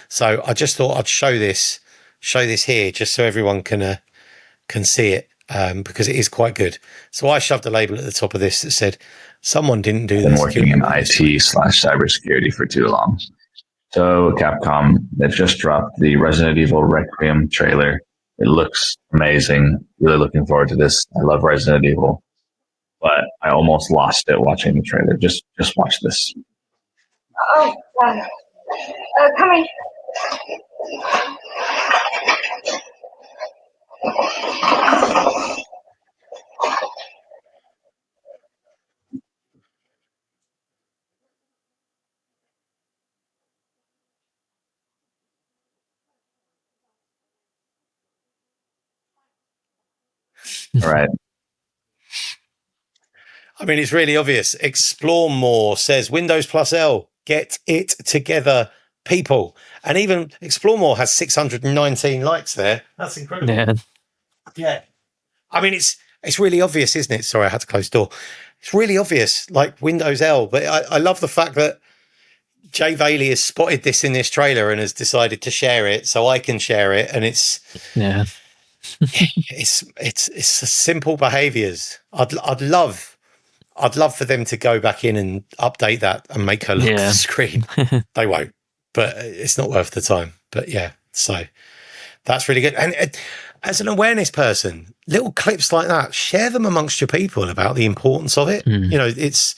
So I just thought I'd show this here just so everyone can see it, because it is quite good. So I shoved a label at the top of this that said, someone didn't do that. Been working in IT/cybersecurity for too long. So Capcom, they've just dropped the Resident Evil Requiem trailer. It looks amazing. Really looking forward to this. I love Resident Evil, but I almost lost it watching the trailer. Just watch this. Oh, coming. All right. I mean, it's really obvious. Explore More says Windows+L, get it together, people. And even Explore More has 619 likes there. That's incredible. Yeah. Yeah. I mean, it's really obvious, isn't it? Sorry, I had to close the door. It's really obvious, like Windows+L. But I love the fact that Jay Bailey has spotted this in this trailer and has decided to share it, so I can share it. And it's simple behaviours. I'd love for them to go back in and update that and make her look at the screen. They won't, but it's not worth the time. But yeah, so that's really good. And as an awareness person, little clips like that, share them amongst your people about the importance of it. You know, it's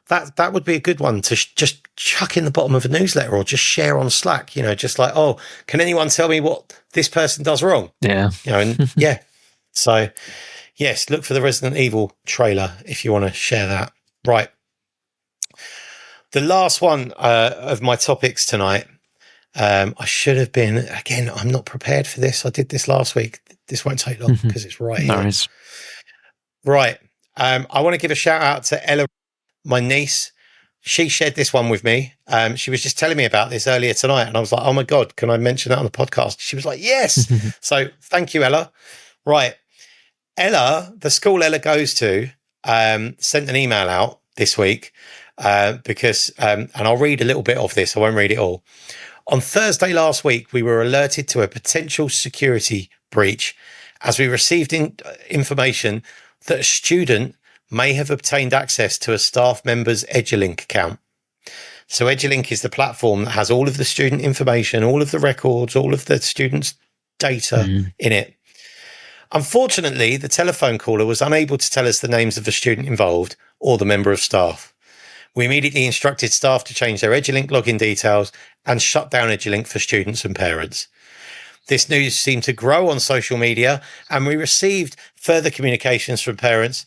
that would be a good one to just chuck in the bottom of a newsletter or just share on Slack. You know, just like, oh, can anyone tell me what this person does wrong? Yeah, you know, and yeah. So yes, look for the Resident Evil trailer if you want to share that. Right. The last one of my topics tonight. I should have been, again, I'm not prepared for this. I did this last week. This won't take long because it's right here. Nice. Right. I want to give a shout out to Ella, my niece. She shared this one with me. She was just telling me about this earlier tonight. And I was like, oh my God, can I mention that on the podcast? She was like, yes. So thank you, Ella. Right. Ella, the school Ella goes to, sent an email out this week because, and I'll read a little bit of this. I won't read it all. On Thursday last week, we were alerted to a potential security breach as we received information that a student may have obtained access to a staff member's EduLink account. So EduLink is the platform that has all of the student information, all of the records, all of the students' data in it. Unfortunately, the telephone caller was unable to tell us the names of the student involved or the member of staff. We immediately instructed staff to change their EduLink login details and shut down EduLink for students and parents. This news seemed to grow on social media, and we received further communications from parents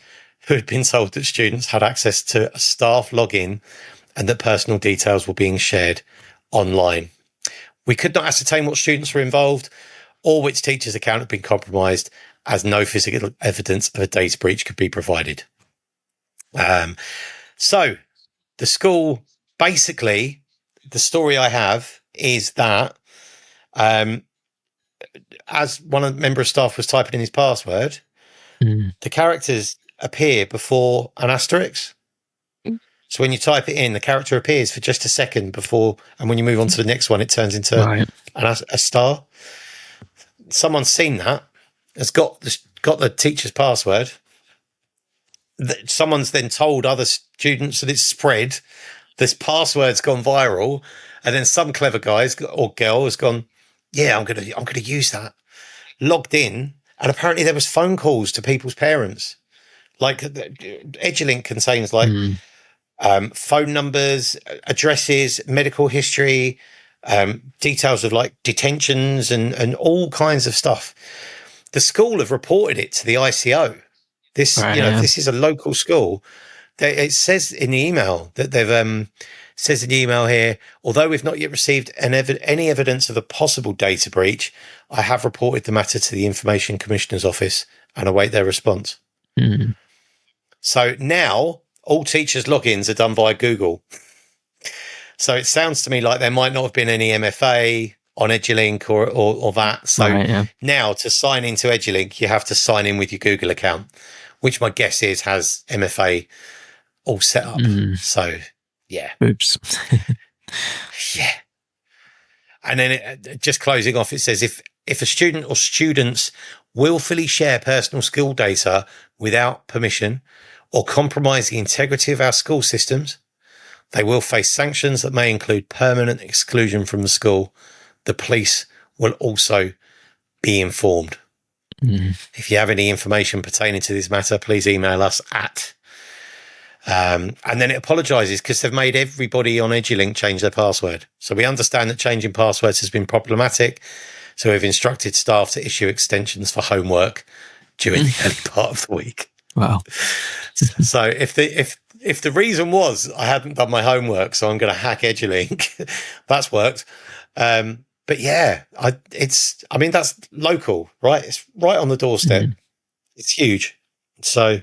who had been told that students had access to a staff login and that personal details were being shared online. We could not ascertain what students were involved or which teacher's account had been compromised, as no physical evidence of a data breach could be provided. So the school, basically, the story I have is that as one of the member of staff was typing in his password, the characters appear before an asterisk. So when you type it in, the character appears for just a second before, and when you move on to the next one, it turns into a star. Someone's seen that, has got the teacher's password. Someone's then told other students that it's spread. This password's gone viral, and then some clever guys or girl has gone, yeah, I'm gonna use that. Logged in, and apparently there was phone calls to people's parents. Like EduLink contains like phone numbers, addresses, medical history, details of like detentions and all kinds of stuff. The school have reported it to the ICO. This, this is a local school. It says in the email that they've says in the email here, although we've not yet received any evidence of a possible data breach, I have reported the matter to the Information Commissioner's Office and await their response. So now all teachers' logins are done via Google. So it sounds to me like there might not have been any MFA on EduLink or that. So now to sign into EduLink, you have to sign in with your Google account, which my guess is has MFA all set up. So yeah. Oops. Yeah. And then just closing off, it says if a student or students willfully share personal school data without permission or compromise the integrity of our school systems, they will face sanctions that may include permanent exclusion from the school. The police will also be informed. If you have any information pertaining to this matter, please email us at. And then it apologises because they've made everybody on EduLink change their password. So we understand that changing passwords has been problematic. So we've instructed staff to issue extensions for homework during the early part of the week. Wow. So if the reason was I hadn't done my homework, so I'm going to hack EduLink, that's worked. But yeah, that's local, right? It's right on the doorstep. It's huge. So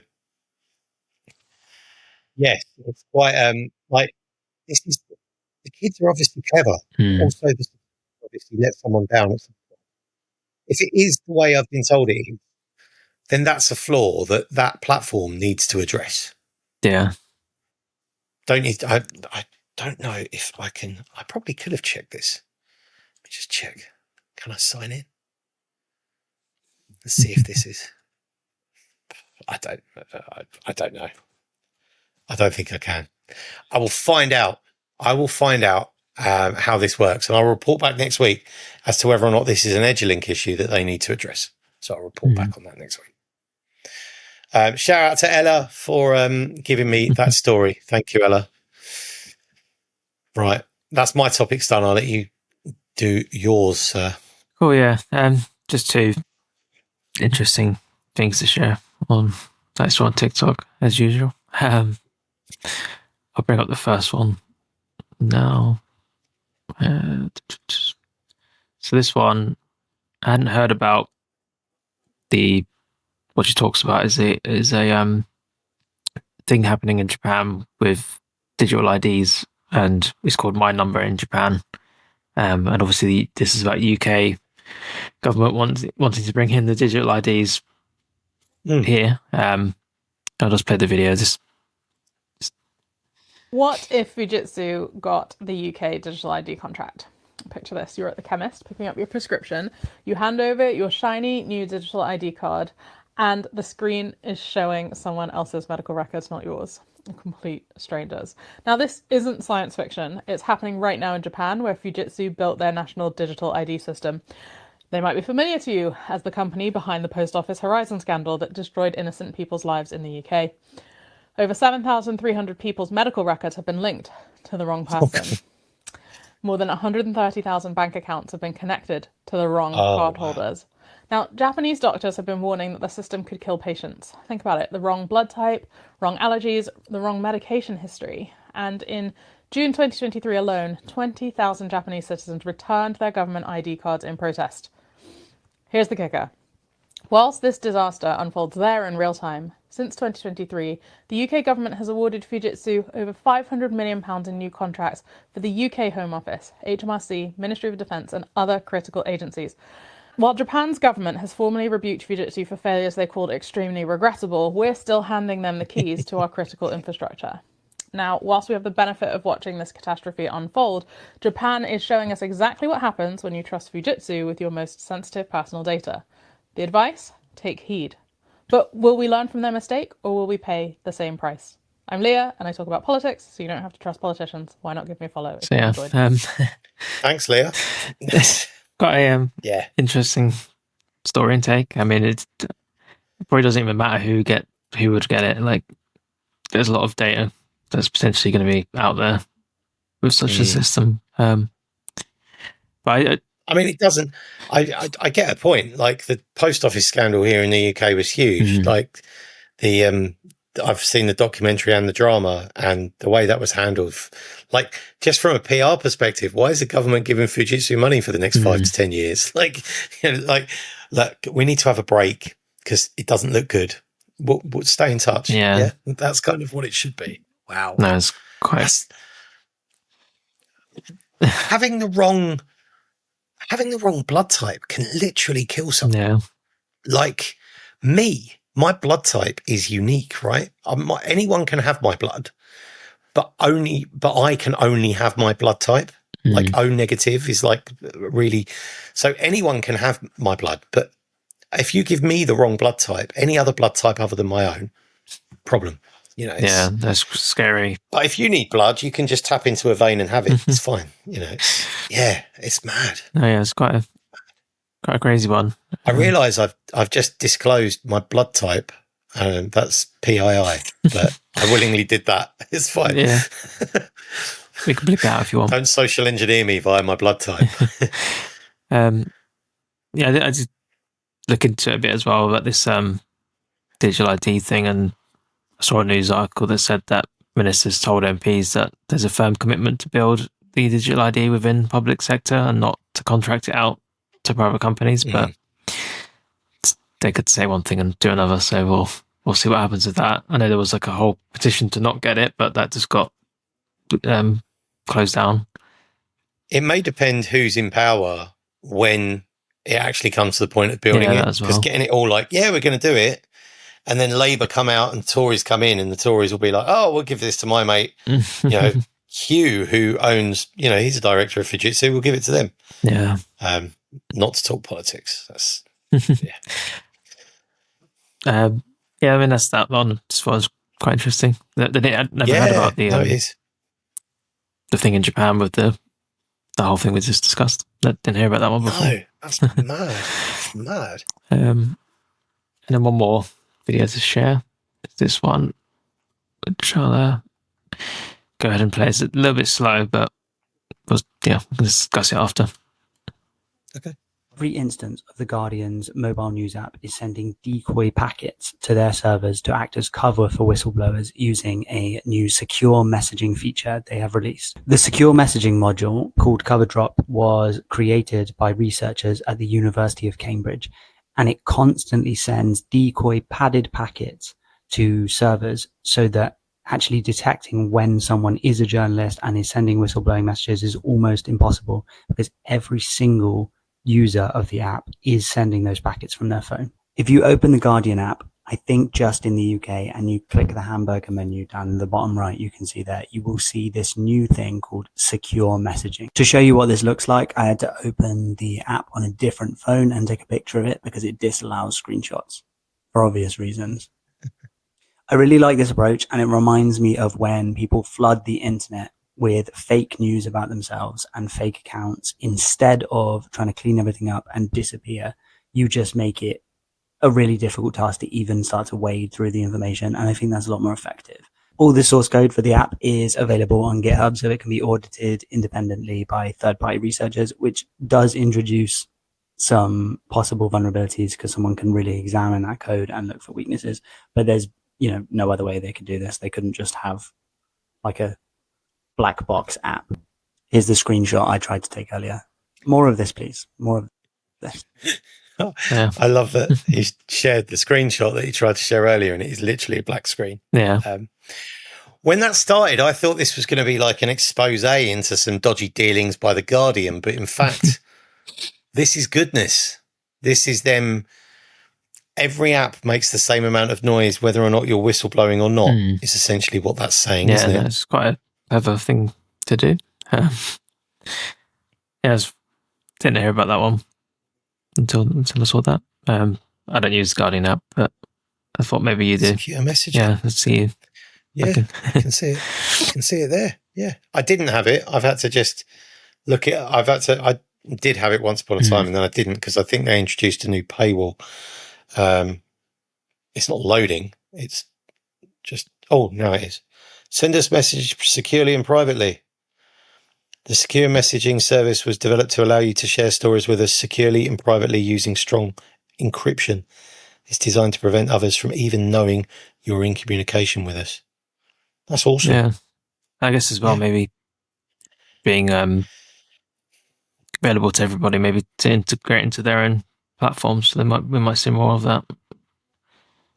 yes, it's quite like this is the kids are obviously clever. Also, this obviously let someone down. If it is the way I've been told it is, then that's a flaw that platform needs to address. Yeah. Don't you? I don't know if I can. I probably could have checked this. Let me just check. Can I sign in? Let's see if this is. I don't know. I don't think I can. I will find out. How this works, and I'll report back next week as to whether or not this is an EduLink issue that they need to address. So I'll report back on that next week. Shout out to Ella for giving me that story. Thank you, Ella. Right, that's my topics done. I'll let you do yours, sir. Oh yeah. Just two interesting things to share on TikTok as usual. I'll bring up the first one now. So this one, I hadn't heard about what she talks about is a thing happening in Japan with digital IDs, and it's called My Number in Japan. And obviously this is about UK government wanting to bring in the digital IDs here. I'll just play the video. What if Fujitsu got the UK digital ID contract? Picture this. You're at the chemist picking up your prescription. You hand over your shiny new digital ID card, and the screen is showing someone else's medical records, not yours. A complete strangers. Now, this isn't science fiction. It's happening right now in Japan, where Fujitsu built their national digital ID system. They might be familiar to you as the company behind the Post Office Horizon scandal that destroyed innocent people's lives in the UK. Over 7,300 people's medical records have been linked to the wrong person. More than 130,000 bank accounts have been connected to the wrong cardholders. Now, Japanese doctors have been warning that the system could kill patients. Think about it. The wrong blood type, wrong allergies, the wrong medication history. And in June 2023 alone, 20,000 Japanese citizens returned their government ID cards in protest. Here's the kicker. Whilst this disaster unfolds there in real time, since 2023, the UK government has awarded Fujitsu over £500 million in new contracts for the UK Home Office, HMRC, Ministry of Defence and other critical agencies. While Japan's government has formally rebuked Fujitsu for failures they called extremely regrettable, we're still handing them the keys to our critical infrastructure. Now, whilst we have the benefit of watching this catastrophe unfold, Japan is showing us exactly what happens when you trust Fujitsu with your most sensitive personal data. The advice? Take heed. But will we learn from their mistake, or will we pay the same price? I'm Leah, and I talk about politics, so you don't have to trust politicians. Why not give me a follow? So yeah, thanks, Leah. Got a interesting story and take. I mean, it probably doesn't even matter who would get it. Like, there's a lot of data that's potentially going to be out there with such a system. But I mean, it doesn't. I get a point. Like, the post office scandal here in the UK was huge. Like, I've seen the documentary and the drama, and the way that was handled. Like, just from a PR perspective, why is the government giving Fujitsu money for the next 5 to 10 years? Like, look, we need to have a break because it doesn't look good. We'll stay in touch. Yeah, that's kind of what it should be. Wow, no, it's quite having the wrong blood type can literally kill someone. Yeah. Like me, my blood type is unique, right? Anyone can have my blood, but I can only have my blood type. Like O negative is like really, so anyone can have my blood, but if you give me the wrong blood type, any other blood type other than my own, problem. You know, that's scary. But if you need blood, you can just tap into a vein and have it. It's fine. You know, it's mad. Oh yeah, it's quite a crazy one. I realise I've just disclosed my blood type, and that's PII, but I willingly did that. It's fine. Yeah, we can bleep that out if you want. Don't social engineer me via my blood type. I just look into it a bit as well about this digital ID thing, and I saw a news article that said that ministers told MPs that there's a firm commitment to build the digital ID within the public sector and not to contract it out to private companies. But they could say one thing and do another, so we'll see what happens with that. I know there was like a whole petition to not get it, but that just got closed down. It may depend who's in power when it actually comes to the point of building it, because getting it all like, yeah, we're going to do it. And then Labour come out and Tories come in, and the Tories will be like, oh, we'll give this to my mate, Hugh, who owns, he's a director of Fujitsu. We'll give it to them. Yeah. Not to talk politics. That's, I mean, that's that one. As far as quite interesting. I'd never heard about the thing in Japan with the whole thing we just discussed. I didn't hear about that one before. No, that's mad. That's mad. And then one more video to share. It's this one, which I'll go ahead and play. It's a little bit slow, but we can discuss it after. Okay. Every instance of the Guardian's mobile news app is sending decoy packets to their servers to act as cover for whistleblowers using a new secure messaging feature they have released. The secure messaging module, called CoverDrop, was created by researchers at the University of Cambridge, and it constantly sends decoy padded packets to servers so that actually detecting when someone is a journalist and is sending whistleblowing messages is almost impossible, because every single user of the app is sending those packets from their phone. If you open the Guardian app, I think just in the UK, and you click the hamburger menu down in the bottom right, you can see there, you will see this new thing called secure messaging. To show you what this looks like, I had to open the app on a different phone and take a picture of it because it disallows screenshots for obvious reasons. I really like this approach, and it reminds me of when people flood the internet with fake news about themselves and fake accounts. Instead of trying to clean everything up and disappear, you just make it a really difficult task to even start to wade through the information. And I think that's a lot more effective. All the source code for the app is available on GitHub, so it can be audited independently by third-party researchers, which does introduce some possible vulnerabilities because someone can really examine that code and look for weaknesses. But there's, no other way they could do this. They couldn't just have like a black box app. Here's the screenshot I tried to take earlier. More of this, please. More of this. Yeah. I love that he shared the screenshot that he tried to share earlier, and it is literally a black screen. Yeah. When that started, I thought this was going to be like an expose into some dodgy dealings by the Guardian, but in fact, this is goodness. This is them. Every app makes the same amount of noise, whether or not you're whistleblowing or not, is essentially what that's saying, isn't it? It's quite a clever thing to do. I didn't hear about that one until I saw that. I don't use the Guardian app, but I thought maybe you do. Secure messaging. Yeah, let's see. Yeah, I can see it. I can see it there. Yeah, I didn't have it. I've had to just look it. I did have it once upon a time, and then I didn't because I think they introduced a new paywall. It's not loading. It's just, now it is. Send us message securely and privately. The secure messaging service was developed to allow you to share stories with us securely and privately using strong encryption. It's designed to prevent others from even knowing you're in communication with us. That's awesome. Yeah. I guess as well, maybe being available to everybody, maybe to integrate into their own platforms. So we might see more of that.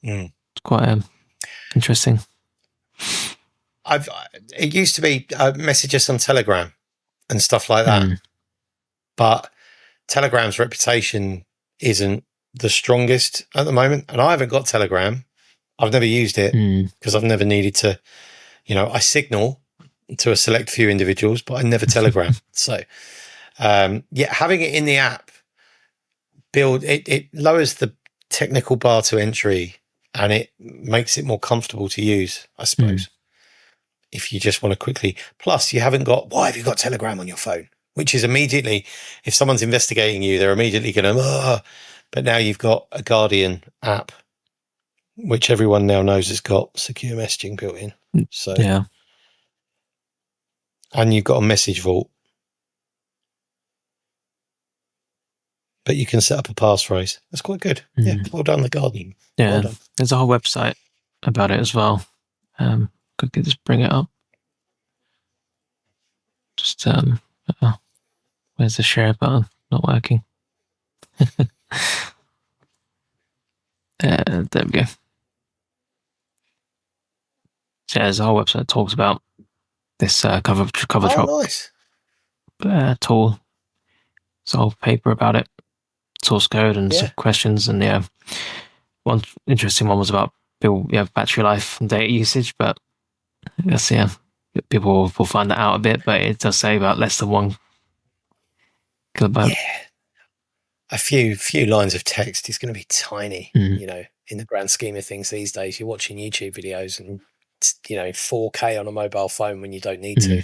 It's quite interesting. It used to be message us on Telegram and stuff like that, but Telegram's reputation isn't the strongest at the moment, and I haven't got Telegram. I've never used it because I've never needed to. I signal to a select few individuals, but I never Telegram. So, having it in the app it lowers the technical bar to entry, and it makes it more comfortable to use, I suppose. If you just want to quickly, plus you haven't got, why have you got Telegram on your phone? Which is immediately, if someone's investigating you, they're immediately going to, but now you've got a Guardian app, which everyone now knows has got secure messaging built in. So, and you've got a message vault, but you can set up a passphrase. That's quite good. Yeah. Well done, the Guardian. Yeah. Well done. There's a whole website about it as well. Quickly just bring it up. Just where's the share button? Not working. There we go. So there's a whole website that talks about this cover drop nice. tool. There's a whole paper about it. source code and some questions. And yeah, one interesting one was about battery life and data usage, but I guess people will find that out a bit, but it does say about less than 1 kilobyte. Yeah, a few lines of text is going to be tiny, you know, in the grand scheme of things these days. You're watching YouTube videos and, you know, 4K on a mobile phone when you don't need to.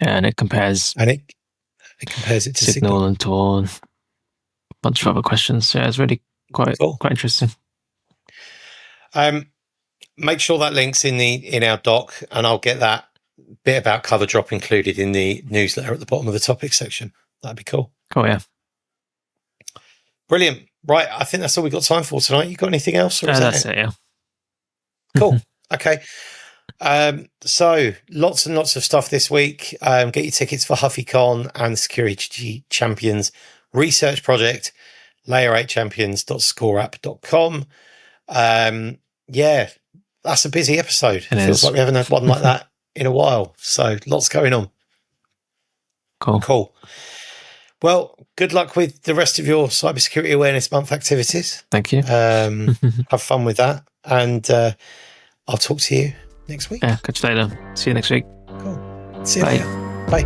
Yeah, and it compares it compares it to Signal and Tor and a bunch of other questions. Yeah, it's really quite interesting. Make sure that link's in our doc, and I'll get that bit about cover drop included in the newsletter at the bottom of the topics section. That'd be cool. Oh yeah, brilliant. Right, I think that's all we've got time for tonight. You got anything else? Or is that's it. Yeah. Cool. Okay. So lots and lots of stuff this week. Get your tickets for HufiCon and the Security Champions research project, Layer8Champions.scoreapp.com. Yeah, that's a busy episode. It feels like we haven't had one like that in a while. So lots going on. Cool. Well, good luck with the rest of your Cybersecurity Awareness Month activities. Thank you. Have fun with that. And I'll talk to you next week. Yeah, catch you later. See you next week. Cool. See you later. Bye.